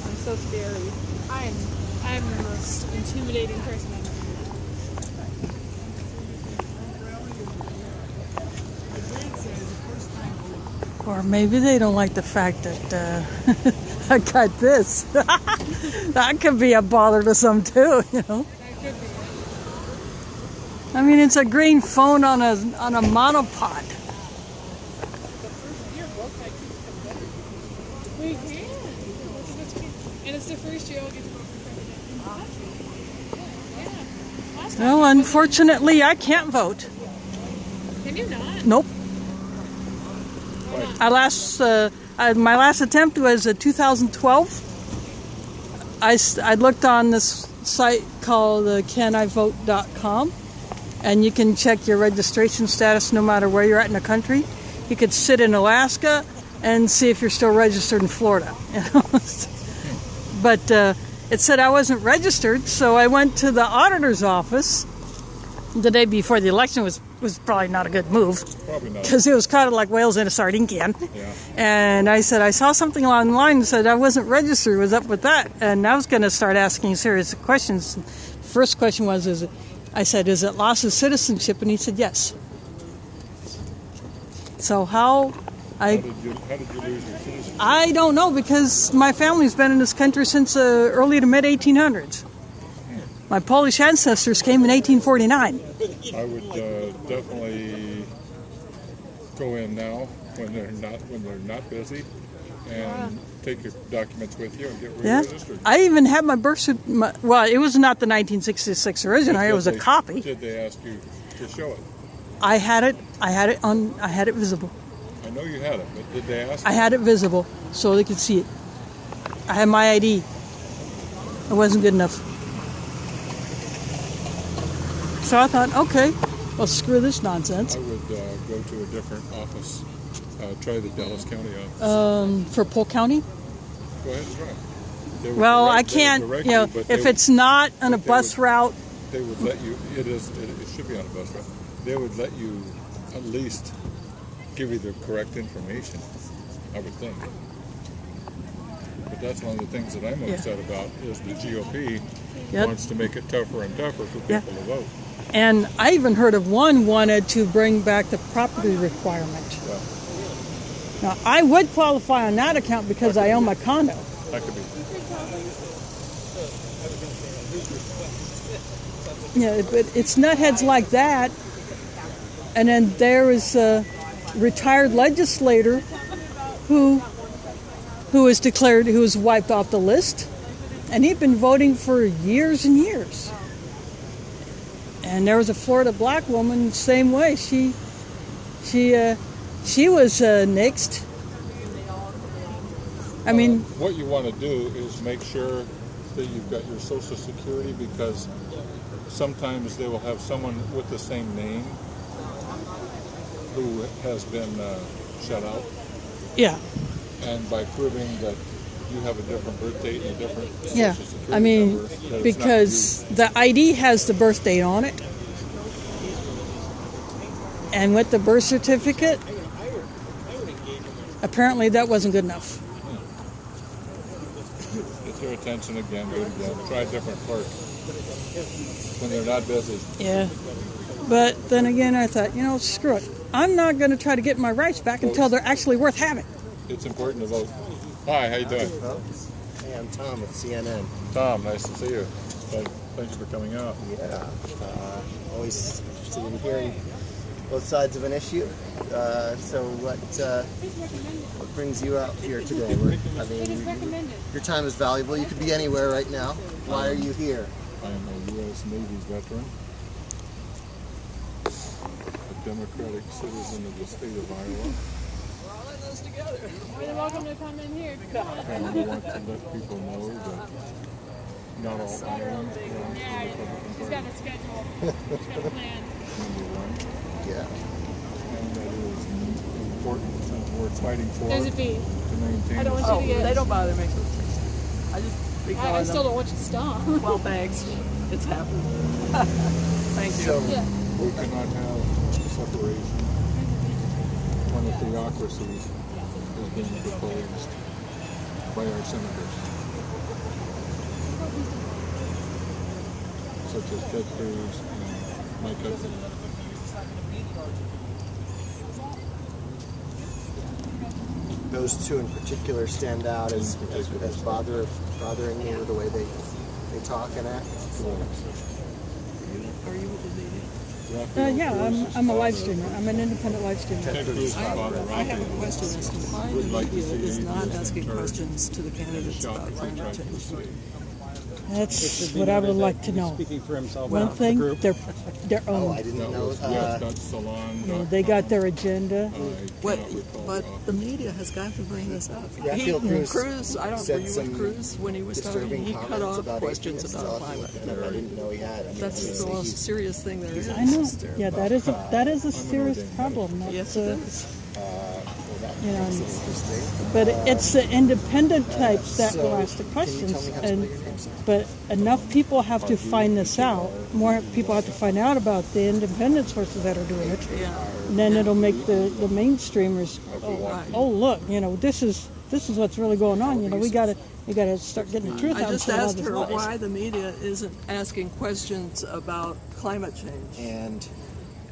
I'm so scary. I'm the most intimidating person I've ever met. Or maybe they don't like the fact that I got this. That could be a bother to some too, you know. That could be. I mean, it's a green phone on a monopod. We can. And it's the first year I'll get to vote for president. Yeah. Last time Well, unfortunately, I can't vote. Can you not? Nope. My last attempt was 2012. I looked on this site called canivote.com, and you can check your registration status no matter where you're at in the country. You could sit in Alaska and see if you're still registered in Florida. You know? But it said I wasn't registered, so I went to the auditor's office the day before the election. Was probably not a good move. Probably not. Because it was kind of like whales in a sardine can. Yeah. And I said, I saw something online that said I wasn't registered. What's up with that? And I was going to start asking serious questions. First question was, I said, is it loss of citizenship? And he said, yes. So how did you lose your citizenship? I don't know, because my family's been in this country since early to mid 1800s. My Polish ancestors came in 1849. I would definitely go in now when they're not busy, and take your documents with you and get re-registered. I even had my birth certificate. Well, it was not the 1966 original. It was a copy. Did they ask you to show it? I had it visible. I know you had it, but did they ask? I had it visible so they could see it. I had my ID. It wasn't good enough. So I thought, okay, well, screw this nonsense. I would go to a different office. Try the Dallas County office. For Polk County? Go ahead and try. They would Well, direct- I they would can't, direct you know, but if they it's not on a but they bus would- route. They would let you. It should be on a bus route. They would let you at least give you the correct information, I would think. But that's one of the things that I'm upset about is the GOP wants to make it tougher and tougher for people to vote. And I even heard of one wanted to bring back the property requirement. Yeah, Now, I would qualify on that account because I own my condo. that could be. Yeah, but it's nutheads like that. And then there is a retired legislator who was declared, who was wiped off the list, and he'd been voting for years and years. And there was a Florida black woman, same way. She was nixed. I mean, What you want to do is make sure that you've got your Social Security, because sometimes they will have someone with the same name who has been shut out. yeah. And by proving that you have a different birth date and a different Social Yeah, Security I mean, number, that it's not because the ID has the birth date on it, and with the birth certificate, apparently that wasn't good enough. you. Get their attention again, do it again. Try a different clerk when they're not busy. Yeah, but then again, I thought, screw it. I'm not going to try to get my rights back until they're actually worth having. It's important to vote. Hi, how you doing? Hey, I'm Tom with CNN. Tom, nice to see you. Thank you for coming out. Yeah, always interested in hearing both sides of an issue. So what brings you out here today? Your time is valuable. You could be anywhere right now. Why are you here? I am a U.S. Navy veteran, a democratic citizen of the state of Iowa. You're welcome to come in here. And we want to let people know that not all Iowans belong to the Yeah, Republican she's Party, got a schedule. She's got a plan. number one. Yeah. And that is important and worth fighting for There's a bee. to maintain I don't the want you to get. They don't bother me. I just I still don't want you to stop. Well, thanks. It's happened. Thank you. So Yeah. We cannot have separation when a theocracy is being proposed by our senators, such as Ted Cruz and Mike Huckabee. those two in particular stand out as bothering you with the way they talk and act? Are you with the media? Yeah, I'm a live streamer. I'm an independent live streamer. I have a question as to why the media is not asking questions to the candidates about climate change. That's what I would like to know. Speaking for himself. One thing, they're Oh, I didn't know. they got their agenda. But the media has got to bring this up. Raphael Cruz, I don't said agree some with Cruz when he was talking. disturbing He cut comments off about questions atheists about talking climate. with him. I didn't know he had. I mean, That's the obviously most serious thing there is. I know. Yeah, that is a serious problem. Yes, it is. You know, interesting. but it's the independent types that will So, ask the can you questions, tell me how to and spell your name, sir? but enough people have to find this out. More people have to find out about the independent sources that are doing it, Yeah. and then it'll make the mainstreamers. Oh, look, you know, this is what's really going on. You know, we gotta start getting the truth out. I just instead of all asked this her lies. why the media isn't asking questions about climate change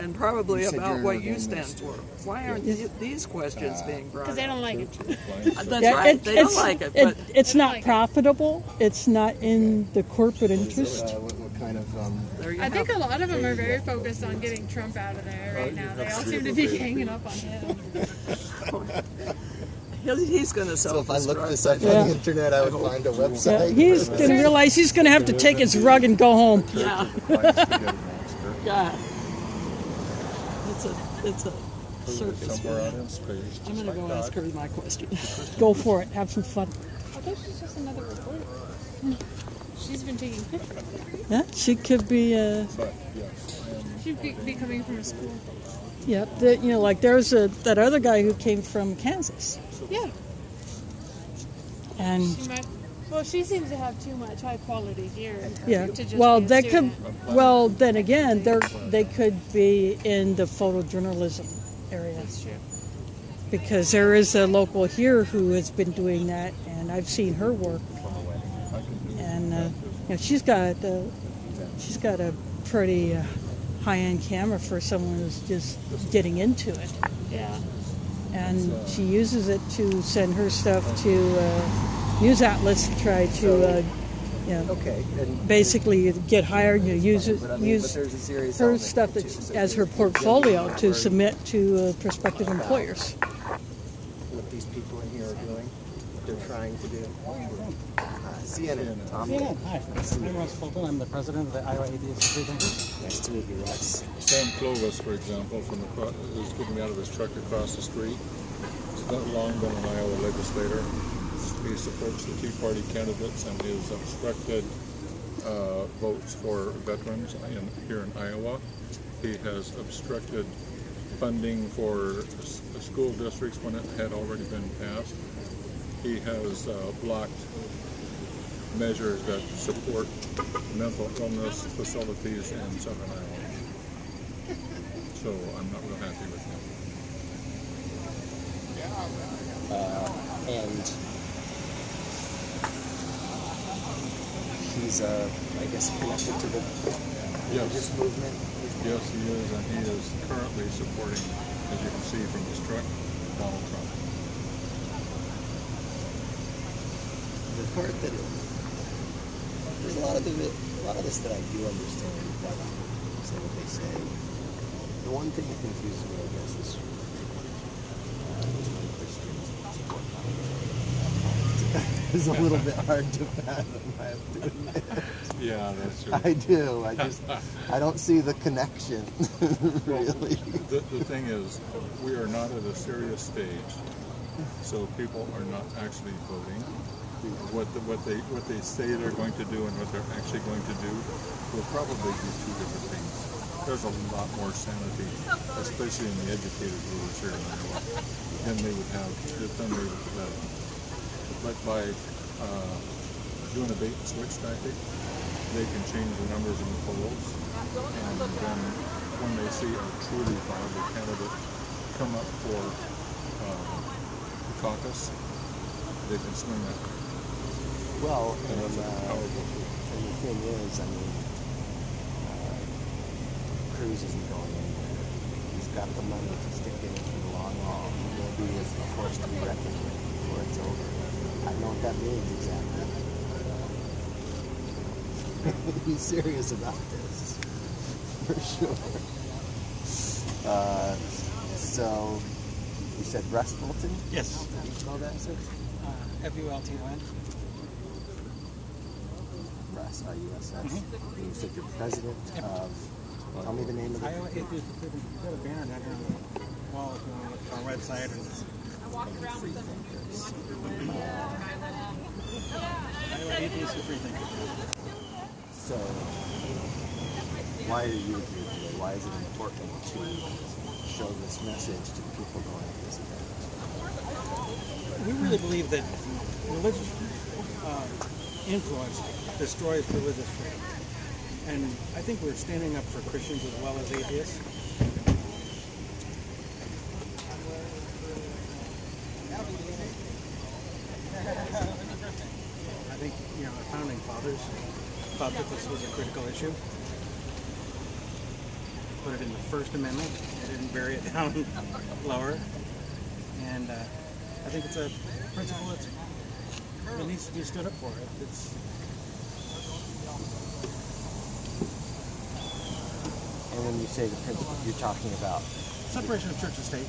and probably You said about your what you name stand is- for. Why aren't these questions being brought Because they up? don't like it. That's Yeah, right. They don't like it. But it's not profitable. It's not in the corporate interest. What kind of there you I think have a lot of them are very focused on getting Trump out of there right now. They all seem to be hanging up on him. he's going to So if I looked self-destruct. this up on the internet, I would find a Yeah, website. he's going to realize he's going to have to take his rug and go home. Yeah. God. It's a circus. Somewhere out in space. I'm going to go ask her my question. Go for it. Have some fun. I think she's just another reporter. She's been taking pictures. Yeah, she could be. But yes, She'd be coming from a school. Yeah, like there's that other guy who came from Kansas, Yeah. and She might. Well, she seems to have too much high quality gear. yeah. To just Well, be a they could. student. Well, then again, they could be in the photojournalism area. That's true. Because there is a local here who has been doing that, and I've seen her work. And she's got a pretty high-end camera for someone who's just getting into it, Yeah. and she uses it to send her stuff to news outlets to try to, Okay. And basically get hired. Use but I mean, use but there's a serious her element stuff too. that So as her you're portfolio to worried submit to prospective employers. what these people in here are doing, what they're trying to do. CNN, Tom. Yeah, hi. I'm Russ Fulton. I'm the president of the Iowa Atheist Freethinkers. Nice to meet you, Russ. Sam Clovis, for example, is getting out of his truck across the street. He's not long been an Iowa legislator. He supports the Tea Party candidates and has obstructed votes for veterans here in Iowa. He has obstructed funding for school districts when it had already been passed. He has blocked measures that support mental illness facilities in Southern Iowa. So I'm not real happy with him. And he's, I guess, connected to the religious movement. Yes, he is, and he is currently supporting, as you can see from his truck, Donald Trump. The part that there's a lot of this that I do understand, but say what they say. The one thing that confuses me, I guess, is Christians support It's a little bit hard to fathom, I have to admit. Yeah, that's true. I do. I don't see the connection, really. The thing is, we are not at a serious stage, so people are not actually voting. What they say they're going to do and what they're actually going to do will probably be two different things. There's a lot more sanity, especially in the educated rulers here in Iowa, than they would have But by doing a bait and switch tactic, they can change the numbers in the polls, and then when they see a truly viable candidate come up for the caucus, they can swing that. Well, And that's a powerful tool. and the thing is, I mean, Cruz isn't going anywhere. He's got the money to stick in it for the long haul. He will be a force to be reckoned with before it's over. I don't know what that means exactly. He's serious about this, for sure. So, you said Russ Fulton? Yes. How do you spell that, sir? F-U-L-T-O-N. Russ, R-U-S-S. You said you're president of, tell me the name of the... Iowa Atheist Freedom. We've got a banner down here on the wall if you want to look at our website. And Free Thinkers. Iowa Atheist Freethinkers. So, why are you here today? Why is it important to show this message to the people going to this event? We really believe that religious influence destroys religious freedom. And I think we're standing up for Christians as well as atheists. I think, our founding fathers thought that this was a critical issue. Put it in the First Amendment. They didn't bury it down lower. And I think it's a principle that needs to be stood up for. And when you say the principle, you're talking about Separation of church and state.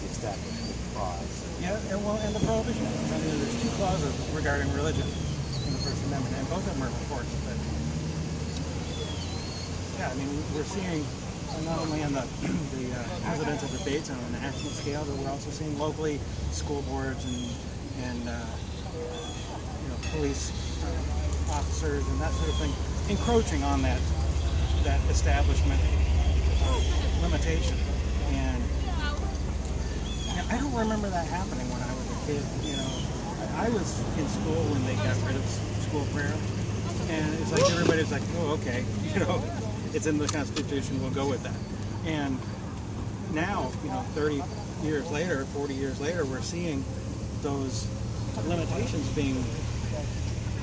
the establishment clause. Yeah, and the prohibition. I mean, there's two clauses regarding religion in the First Amendment, and both of them are important. But yeah, I mean, we're seeing not only on the presidential debates on a national scale, but we're also seeing locally school boards and police officers and that sort of thing encroaching on that establishment limitation. And I don't remember that happening when I was a kid. I was in school when they got rid of school prayer, and it's like everybody's like, oh, okay, it's in the Constitution, we'll go with that. And now, 30 years later, 40 years later, we're seeing those limitations being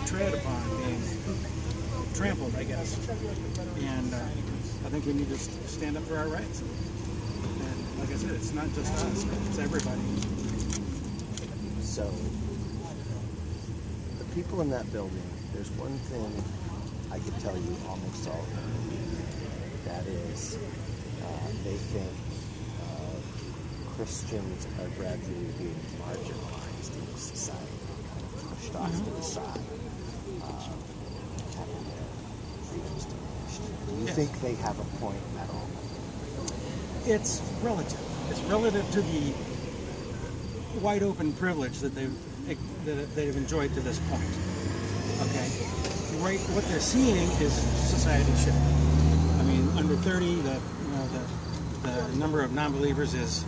tread upon, being trampled, I guess. And I think we need to stand up for our rights. And like I said, it's not just us, it's everybody. So, the people in that building, there's one thing I could tell you almost all of them. That is, they think Christians are gradually being marginalized in society, kind of pushed off to the side, having their freedoms diminished. Do you think they have a point at all? It's relative. It's relative to the wide open privilege that they've enjoyed to this point. Okay, right. What they're seeing is society shifting. I mean, under 30, the number of non-believers is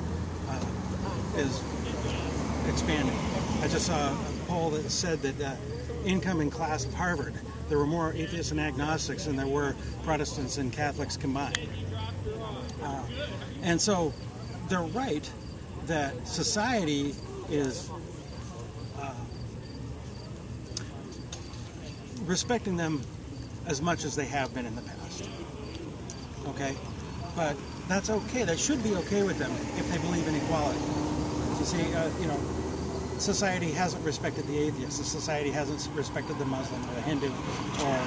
expanding. I just saw a poll that said that incoming class of Harvard, there were more atheists and agnostics than there were Protestants and Catholics combined. And so they're right that society is respecting them as much as they have been in the past. Okay? But that's okay. That should be okay with them if they believe in equality. You see, society hasn't respected the atheist. The society hasn't respected the Muslim or the Hindu or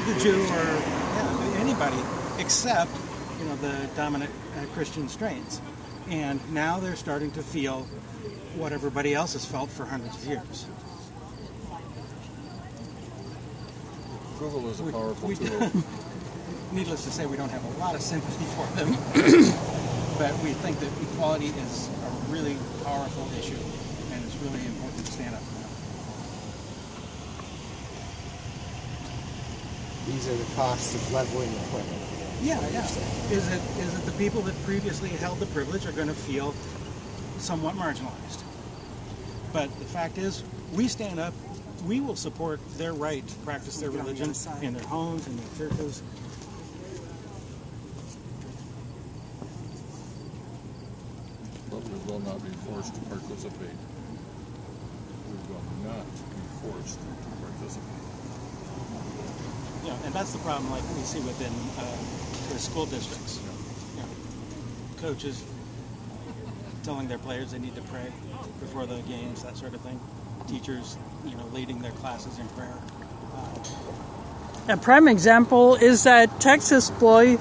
the Jew or anybody except, the dominant Christian strains. And now they're starting to feel what everybody else has felt for hundreds of years. Google is a powerful tool. Needless to say, we don't have a lot of sympathy for them, but we think that equality is a really powerful issue, and it's really important to stand up for them. These are the costs of leveling the playing field. Yeah. Is it the people that previously held the privilege are going to feel somewhat marginalized? But the fact is, we stand up. We will support their right to practice their religion in their homes, in their churches. But we will not be forced to participate. We will not be forced to participate. And that's the problem, like we see within the school districts. coaches telling their players they need to pray before the games, that sort of thing. Teachers, leading their classes in prayer. A prime example is that Texas boy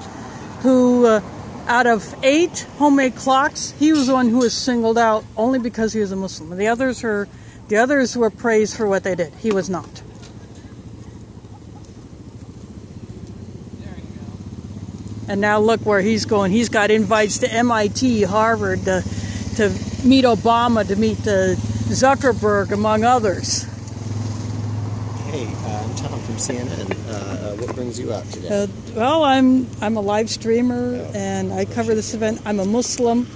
who, out of 8 homemade clocks, he was the one who was singled out only because he was a Muslim. The others were praised for what they did. He was not. And now look where he's going. He's got invites to MIT, Harvard, to meet Obama, to meet Zuckerberg, among others. Hey, I'm Tom from CNN. What brings you out today? Well, I'm a live streamer, and I cover this event. I'm a Muslim.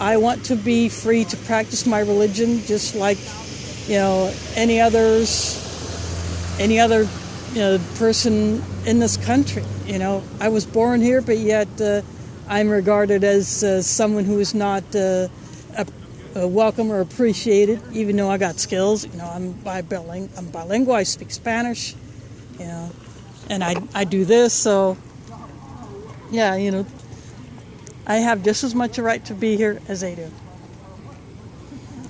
I want to be free to practice my religion, just like any other person in this country. I was born here, but yet I'm regarded as someone who is not welcome or appreciated, even though I got skills. I'm bilingual. I speak Spanish, and I do this. So, yeah, I have just as much a right to be here as they do.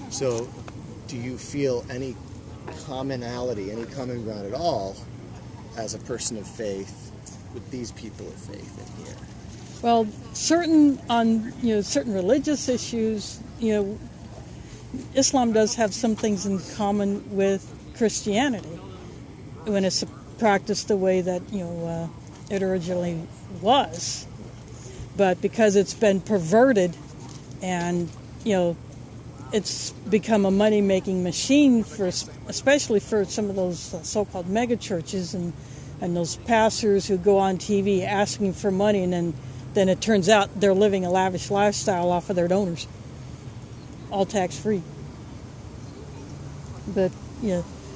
So, do you feel any commonality, any common ground at all, as a person of faith, with these people of faith in here? Well, certain religious issues, Islam does have some things in common with Christianity when it's practiced the way that it originally was. But because it's been perverted and it's become a money-making machine especially for some of those so-called mega churches and those pastors who go on TV asking for money, and then it turns out they're living a lavish lifestyle off of their donors, all tax-free. But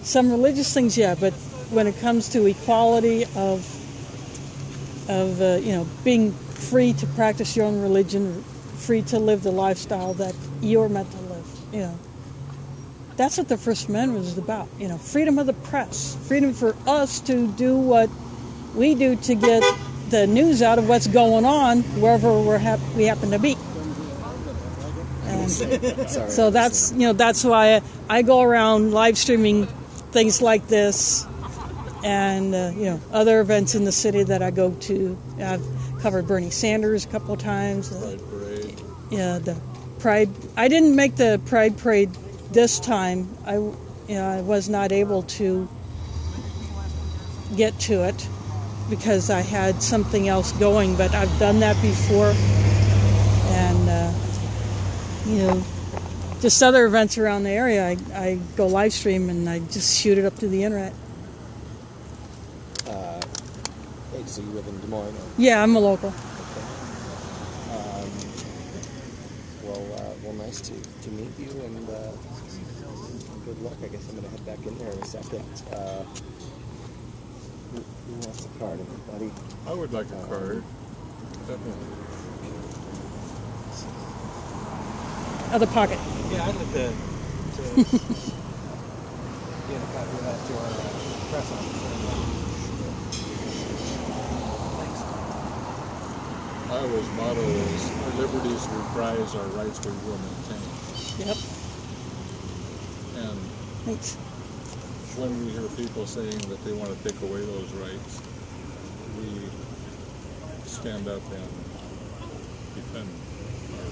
some religious things, but when it comes to equality of being free to practice your own religion, free to live the lifestyle that you're meant to live, that's what the First Amendment is about. Freedom of the press, freedom for us to do what we do to get the news out of what's going on wherever we happen to be. And so that's why I go around live streaming things like this, and other events in the city that I go to. I've covered Bernie Sanders a couple of times. Pride Parade. The Pride. I didn't make the Pride Parade this time. I was not able to get to it because I had something else going, but I've done that before, and just other events around the area. I go live stream and I just shoot it up to the internet. So you live in Des Moines? Yeah, I'm a local. Okay. Well, nice to meet you, and good luck. I guess I'm going to head back in there in a second. Who wants a card? Everybody? I would like a card. Definitely. Other pocket. Yeah, I'd like to get a copy of that to our press office. Iowa's motto is, our liberties we prize, our rights we will maintain. Yep. And Thanks. when we hear people saying that they want to take away those rights, we stand up and defend our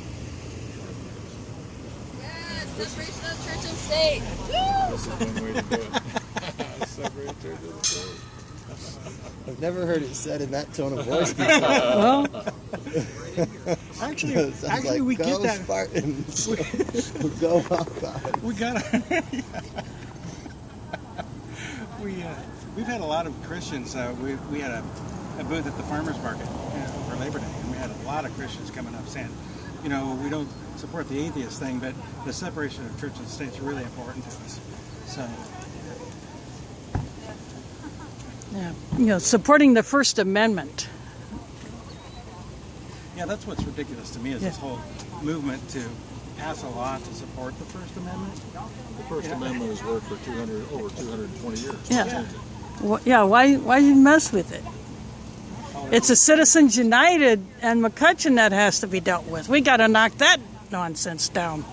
rights. Separation of church and state. This is one way to do it. Separate church and state. I've never heard it said in that tone of voice before. Well, actually, like, we go get that. Spartans. Go Hawkeyes. We got we've had a lot of Christians. We had a booth at the farmers market for Labor Day, and we had a lot of Christians coming up saying, we don't support the atheist thing, but the separation of church and state is really important to us. So. yeah, supporting the First Amendment. Yeah, that's what's ridiculous to me is this whole movement to pass a law to support the First Amendment. The First Amendment has worked for over 220 years. Yeah. Well, yeah. Why you mess with it? Oh, It's a Citizens United and McCutcheon that has to be dealt with. We got to knock that nonsense down.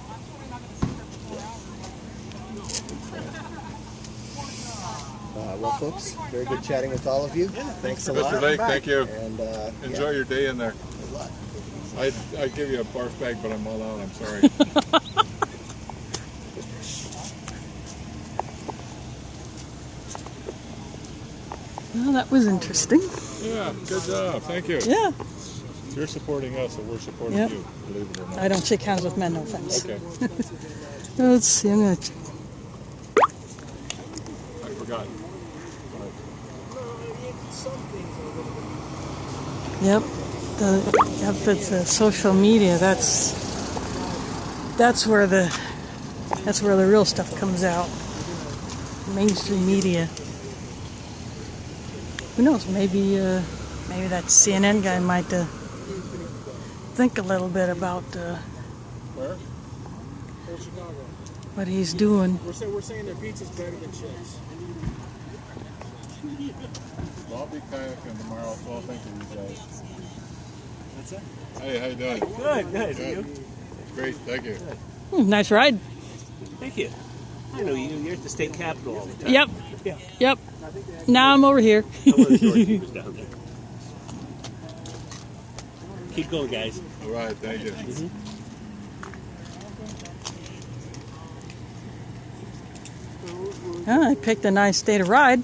Well, folks, very good chatting with all of you. Thanks a lot. Mr. Lake, thank you. And Enjoy your day in there. Good luck. I'd give you a barf bag, but I'm all out. I'm sorry. Well, that was interesting. Yeah, good job. Thank you. Yeah. You're supporting us, and we're supporting Yep. you, believe it or not. I don't shake hands with men, no offense. Okay. Let's see. I'm gonna I forgot. Yep, it's social media. That's where the real stuff comes out. Mainstream media. Who knows? Maybe that CNN guy might think a little bit about Where? Chicago. what he's doing. We're saying their pizza's better than chips. Well, I'll be kayaking tomorrow, so I'll think of you guys. What's that? Hey, how you doing? Good. Good. Great, thank you. Nice ride. Thank you. I know you. You're at the state capitol all the time. Yep. Yeah. Yep. Now I'm over here. I'm one of the doorkeepers down there. Keep going, guys. All right, thank you. I picked a nice day to ride.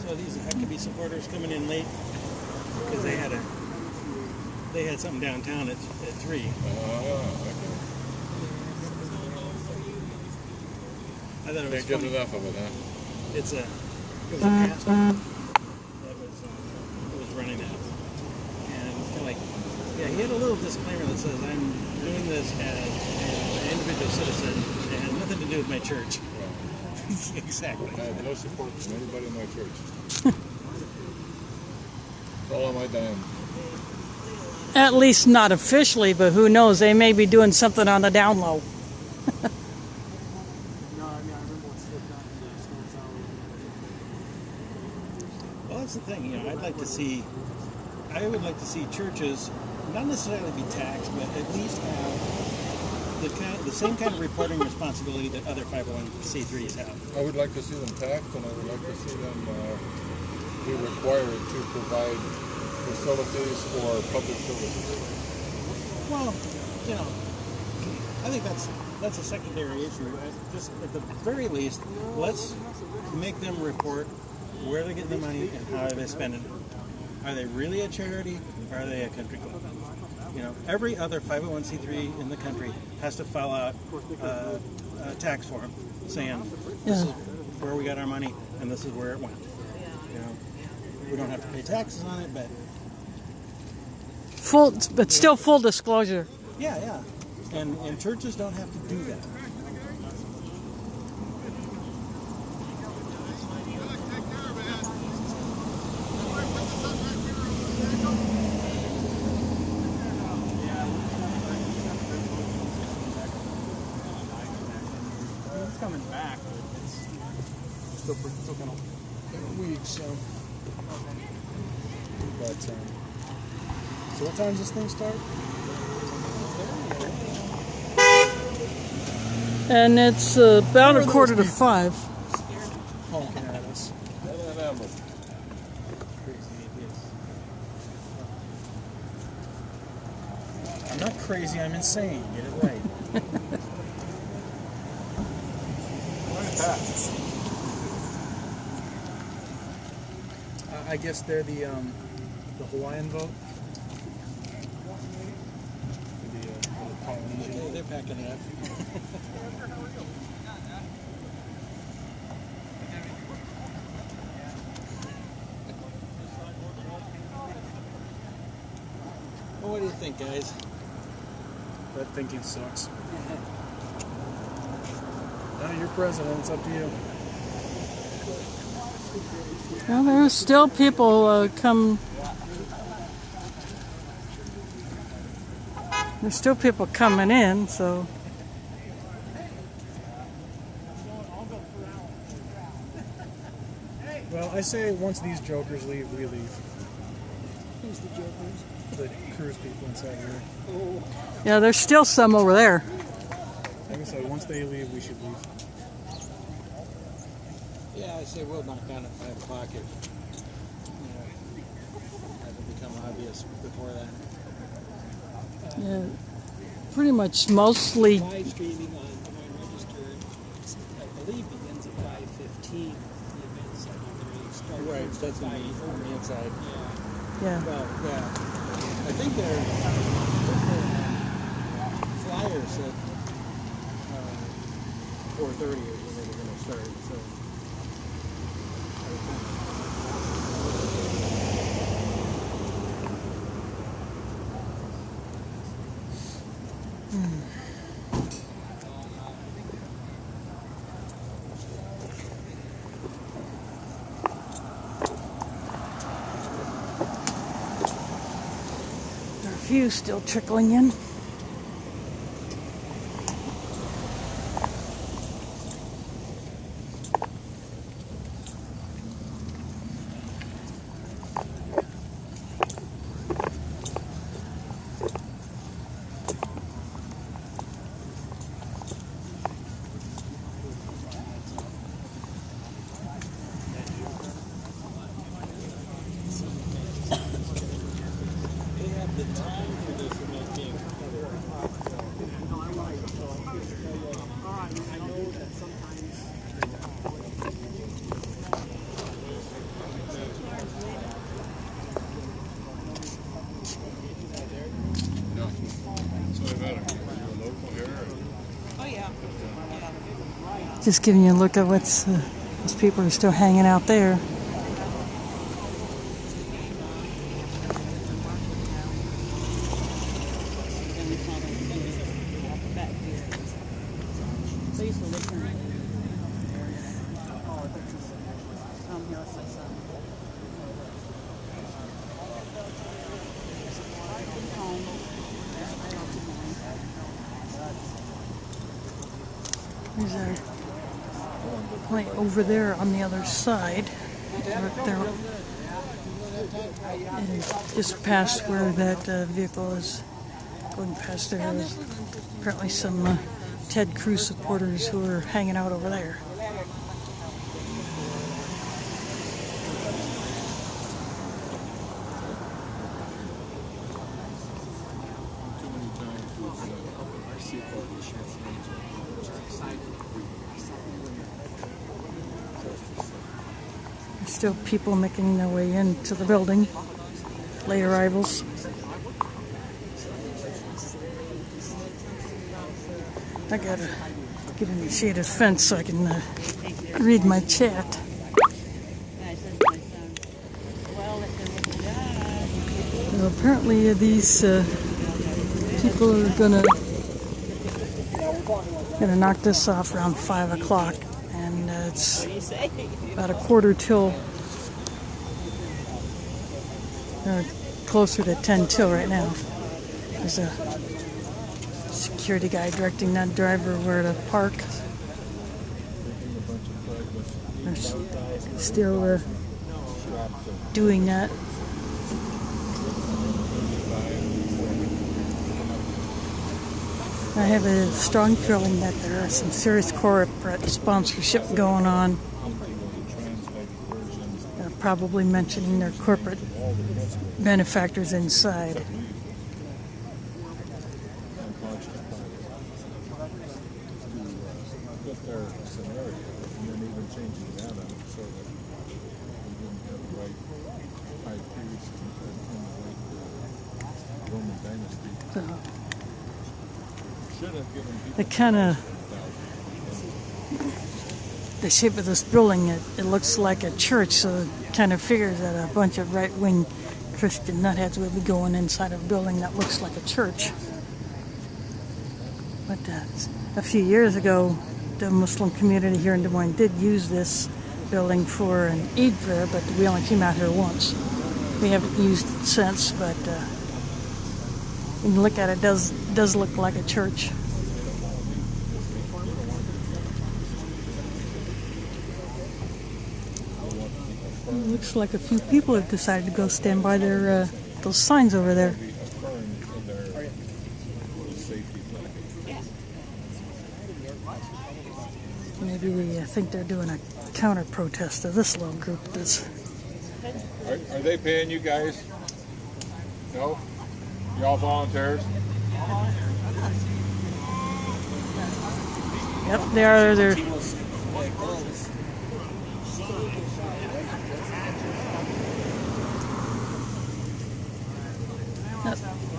So these Huckabee supporters coming in late because they had something downtown at 3. Okay. I thought it was Can't get funny. enough of it, huh? It was a pastor that was running that, and it was kind of like, yeah, he had a little disclaimer that says, "I'm doing this as an individual citizen and it has nothing to do with my church." Exactly. I have no support from anybody in my church. It's all on my dime. At least not officially, but who knows? They may be doing something on the down low. Well, that's the thing, I would like to see churches not necessarily be taxed, but at least have the same kind of reporting responsibility that other 501c3s have. I would like to see them taxed, and I would like to see them be required to provide facilities for public services. Well, I think that's a secondary issue. Just at the very least, let's make them report where they're getting the money and how are they spending it. Are they really a charity or are they a country club? Every other 501c3 in the country has to fill out a tax form saying this is where we got our money and this is where it went. We don't have to pay taxes on it, but still full disclosure. yeah. And churches don't have to do that. It's coming back, but it's still kind of weak, so. But, so what time does this thing start? And it's about 4:45. Honking at us. I'm not crazy, I'm insane. Get it right. Look at that. I guess they're the Hawaiian vote. The Polynesian. They're packing it up. Well, what do you think, guys? That thinking sucks. Now you're president, it's up to you. Well, there's still people There's still people coming in, so Well, I say once these jokers leave, we leave. Who's the jokers? The cruise people inside here. Oh. Yeah, there's still some over there. Like I said, once they leave, we should leave. Yeah, I say we'll knock down at 5 o'clock if that will become obvious before then. Yeah, pretty much mostly. Live streaming on Des Moines Register, I believe, begins at 5:15. The events at 3 start. Right, that's on the inside. Yeah. Well, yeah. I think their flyer said 4:30 is when they were going to start. So. There are a few still trickling in. Just giving you a look at what's those people are still hanging out there. There's a point over there on the other side. There, and just past where that vehicle is going past there is apparently some Ted Cruz supporters who are hanging out over there. There's still people making their way into the building, late arrivals. I gotta get in the shaded fence so I can read my chat. Well, apparently these people are gonna knock this off around 5 o'clock, and it's about a quarter till, or closer to 10 till right now. There's a security guy directing that driver where to park. They're still doing that. I have a strong feeling that there are some serious corporate sponsorship going on. They're probably mentioning their corporate benefactors inside. So, the kind of the shape of this building, it looks like a church, so it kind of figures that a bunch of right-wing Christian nutheads would be going inside of a building that looks like a church. But a few years ago, the Muslim community here in Des Moines did use this building for an Eid prayer, but we only came out here once. We haven't used it since, but when you look at it, it does look like a church. looks like a few people have decided to go stand by their those signs over there. Maybe they think they're doing a counter protest to this little group that's. Are they paying you guys? No? Y'all volunteers? Yep, they are. They're.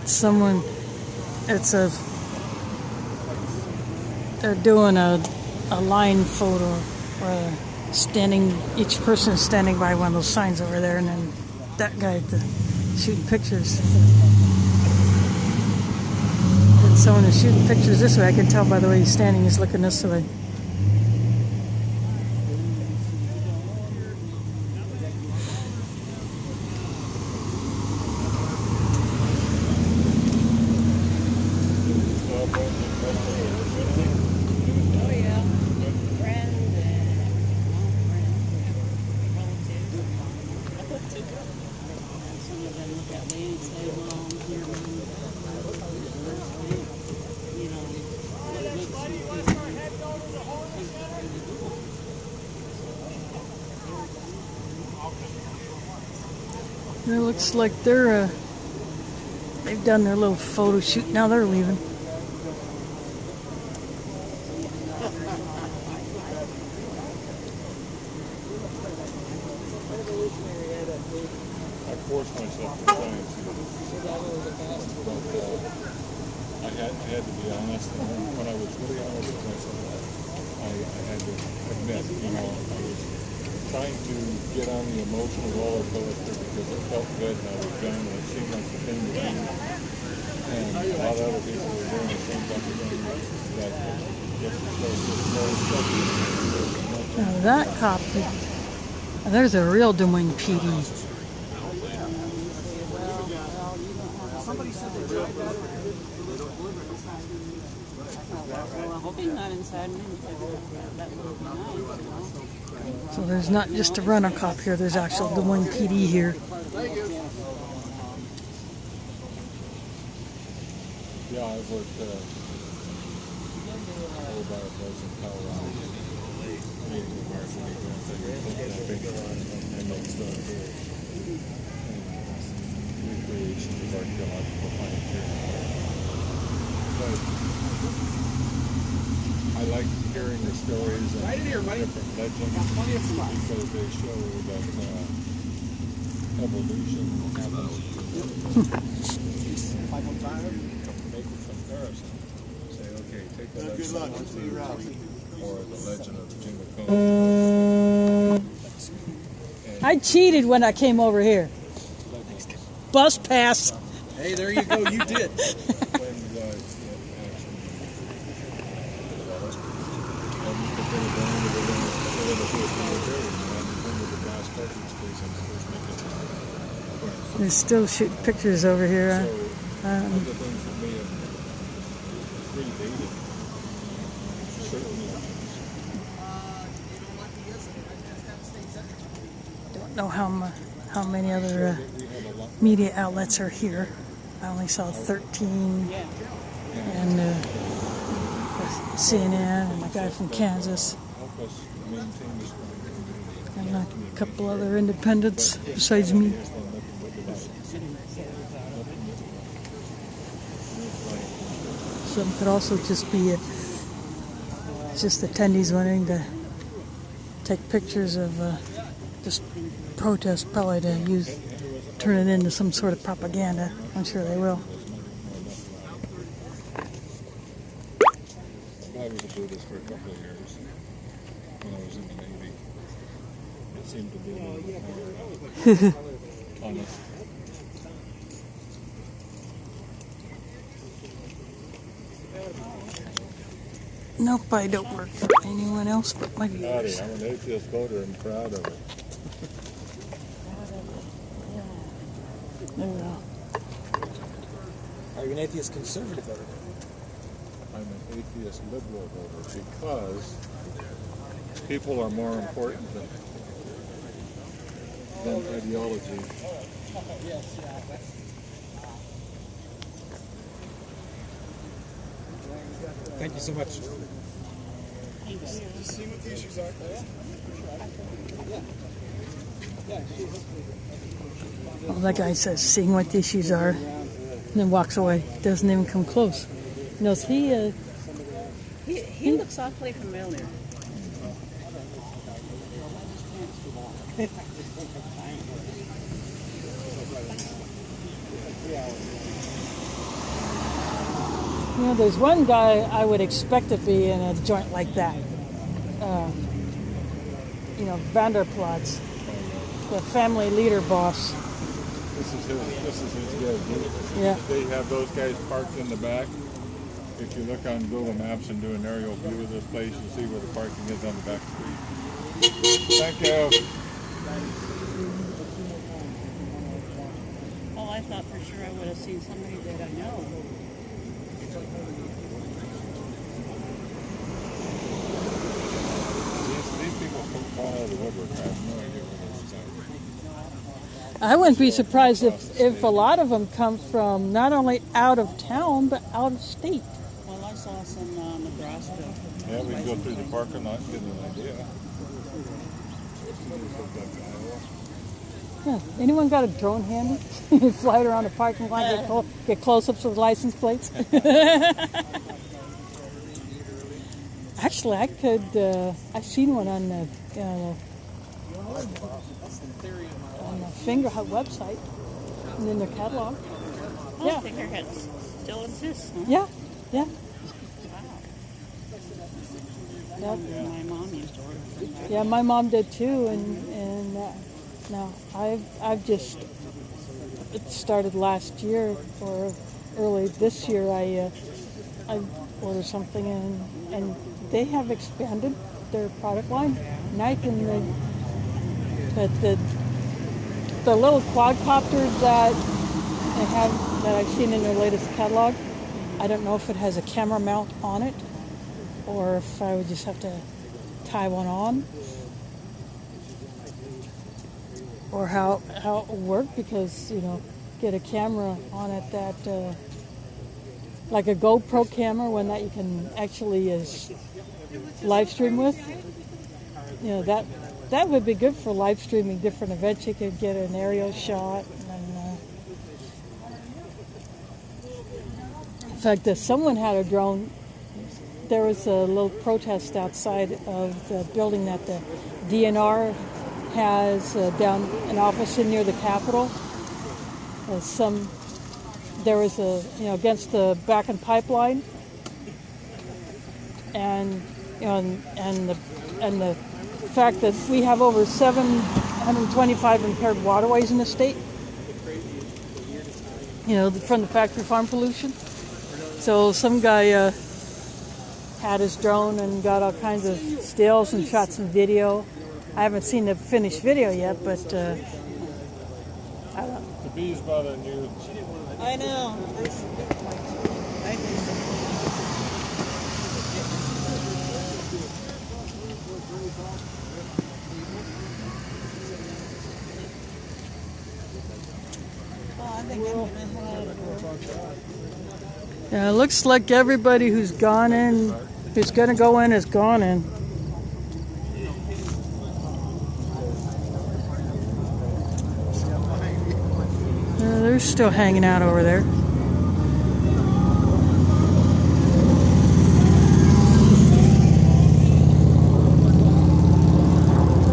Someone. It's a. They're doing a line photo where standing. Each person is standing by one of those signs over there, and then that guy shooting pictures. And someone is shooting pictures this way. I can tell by the way he's standing. He's looking this way. It looks like they've done their little photo shoot. Now they're leaving. I forced myself to try and see it. But I had to be honest, and when I was really honest with myself, I had to admit, I was trying to get on the emotional roller coaster because it felt good and I was done and it seemed like the thing to do. And a lot of other people were doing the same type of thing that just Now that cop, there's a real Des Moines PD. Somebody said they tried that. Well, I hope he's not inside me because that would be nice, So there's not just a runner cop here, there's actual Des Moines PD here. Yeah, I've worked over by a place in Colorado. Meeting with Marcy and next door here. Recreation of archaeological finds here. But I like hearing the stories and different legends because they show that evolution happens. Make a comparison. Say, okay, take the legend of or the legend of Jingle. I cheated when I came over here. Bus pass. Hey, there you go. You did. They're still shooting pictures over here. Don't know how many other media outlets are here. I only saw 13 and CNN and a guy from Kansas and a couple other independents besides me. Some could also just be just attendees wanting to take pictures of just protests, probably to turn it into some sort of propaganda. I'm sure they will. I was a Buddhist for a couple of years when I was in the Navy. It seemed to be a little bit more honest. Nope, I don't work for anyone else but my viewers. I'm an atheist voter and proud of it. There we go. Are you an atheist conservative voter? I'm an atheist liberal voter because people are more important than than ideology. Thank you so much. See what the issues are. Well, that guy says, seeing what the issues are, and then walks away. Doesn't even come close. Knows he looks awfully familiar. You know, there's one guy I would expect to be in a joint like that. You know, Vanderplaats, the family leader boss. This is his gig. Yeah. They have those guys parked in the back. If you look on Google Maps and do an aerial view of this place, you'll see where the parking is on the back street. Thank you. Oh, I thought for sure I would have seen somebody that I know. These people come all over the woodwork. I have no idea where they're from. I wouldn't be surprised if a lot of them come from not only out of town, but out of state. Well, I saw some Nebraska. Yeah, we can go through the parking lot and get an idea. Yeah. Anyone got a drone handy? Fly it around the parking lot, get close-ups with license plates. Actually, I could. I've seen one on the Fingerhut website and in their catalog. Oh, Yeah. Fingerhead still exists, huh? Yeah, yeah. Wow. Yep. My mom used to order from there. Yeah, my mom did too, and no, I've just it started last year or early this year. I ordered something and they have expanded their product line. Nike and the little quadcopter that they have that I've seen in their latest catalog. I don't know if it has a camera mount on it or if I would just have to tie one on. Or how it will work, because, you know, get a camera on it that, like a GoPro camera, one that you can actually live stream with. You know, that would be good for live streaming different events. You could get an aerial shot. And, in fact, if someone had a drone, there was a little protest outside of the building that the DNR has down an office in near the Capitol. There was against the Bakken pipeline, and and the fact that we have over 725 impaired waterways in the state. You know, from the factory farm pollution. So some guy had his drone and got all kinds of stills and shot some video. I haven't seen the finished video yet, but I don't know. The bees bothering you. I know. Yeah, it looks like everybody who's gone in, who's going to go in, has gone in. They're still hanging out over there.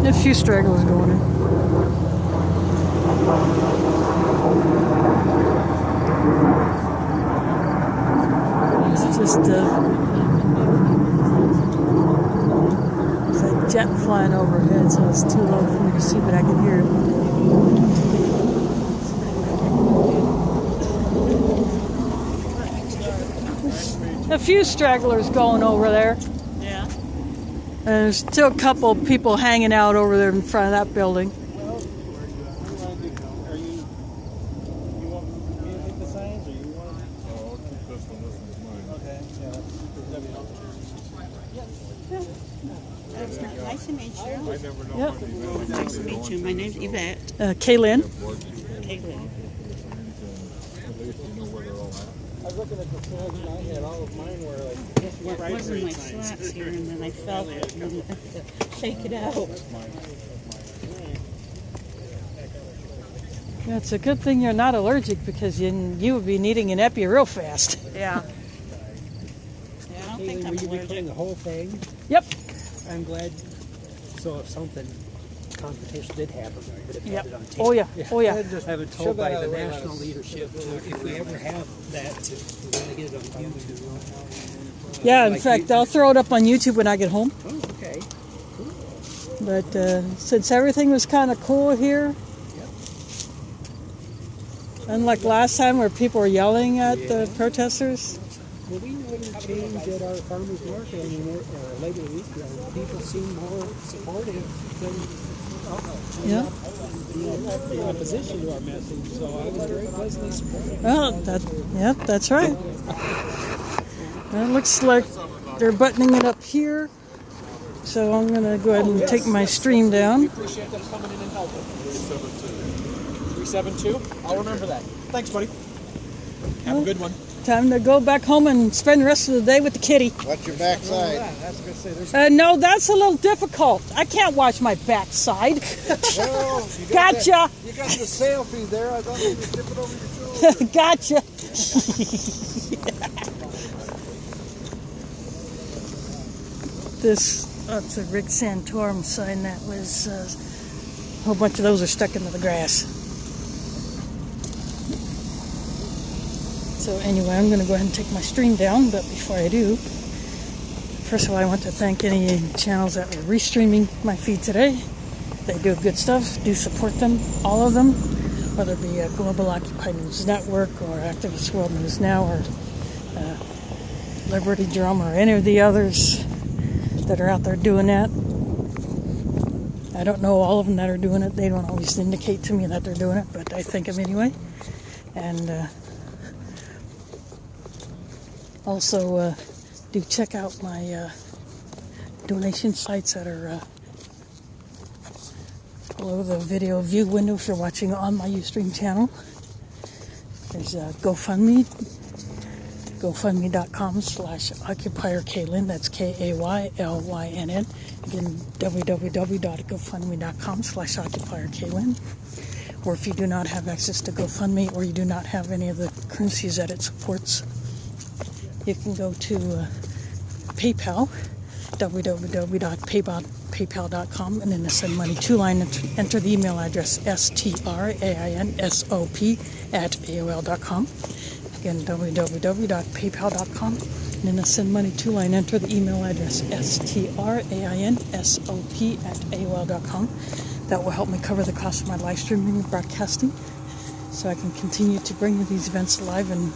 A few stragglers going in. It's just there's a jet flying overhead, so it's too low for me to see, but I can hear it. A few stragglers going over there. Yeah. And there's still a couple people hanging out over there in front of that building. Nice to meet you. I never know Yep. what he meant. Nice to meet you. My name's Yvette. Kaylin. Caitlin. At least you know where they're all at. I was looking at the slides and I had all of mine were like It wasn't my slats here, and then I felt it, and then I had to shake it out. Yeah, it's a good thing you're not allergic because you would be needing an epi real fast. Yeah. Yeah, I don't think Caitlin, I'm will you be allergic. playing the whole thing? Yep. I'm glad. So if something confrontation did happen, we would have Yep. had it on tape. Oh yeah. Oh yeah. I've been told by the national leadership if we ever have that, we want to get it on YouTube. Yeah. In fact, I'll throw it up on YouTube when I get home. Oh, okay. But since everything was kind of cool here, unlike last time where people were yelling at the protesters. Well, we noticed a change at our farmers market. I mean, later week, people seem more supportive than Yeah. in opposition to our message. So I was very pleasantly surprised. Well, that's right. Well, it looks like they're buttoning it up here. So I'm going to go ahead and take my stream down. Appreciate them coming in and helping. 372. I'll remember that. Thanks, buddy. Have a good one. Time to go back home and spend the rest of the day with the kitty. Watch your backside. that's good to say. There's No, that's a little difficult. I can't watch my backside. well, you Gotcha. got you got the sail feed there. I thought you were dipping over your shoulder. Gotcha. That's a Rick Santorum sign that was, a whole bunch of those are stuck into the grass. So anyway, I'm going to go ahead and take my stream down, but before I do, first of all, I want to thank any channels that are restreaming my feed today. They do good stuff. Do support them, all of them, whether it be Global Occupy News Network or Activist World News Now or Liberty Drum or any of the others that are out there doing that. I don't know all of them that are doing it. They don't always indicate to me that they're doing it, but I thank them anyway. And also do check out my donation sites that are below the video view window if you're watching on my Ustream channel. There's GoFundMe, GoFundMe.com/OccupierKaylin. That's KAYLYNN. Again, www.gofundme.com/OccupierKaylin. Or if you do not have access to GoFundMe or you do not have any of the currencies that it supports, you can go to PayPal, www.paypal.com, and in the send money to line, enter the email address strainsop@aol.com. Again, www.paypal.com, and in the send money to line, enter the email address strainsop@aol.com. That will help me cover the cost of my live streaming and broadcasting, so I can continue to bring you these events live and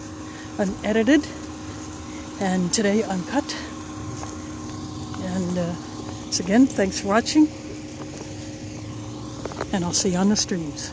unedited, and today uncut. And so again, thanks for watching, and I'll see you on the streams.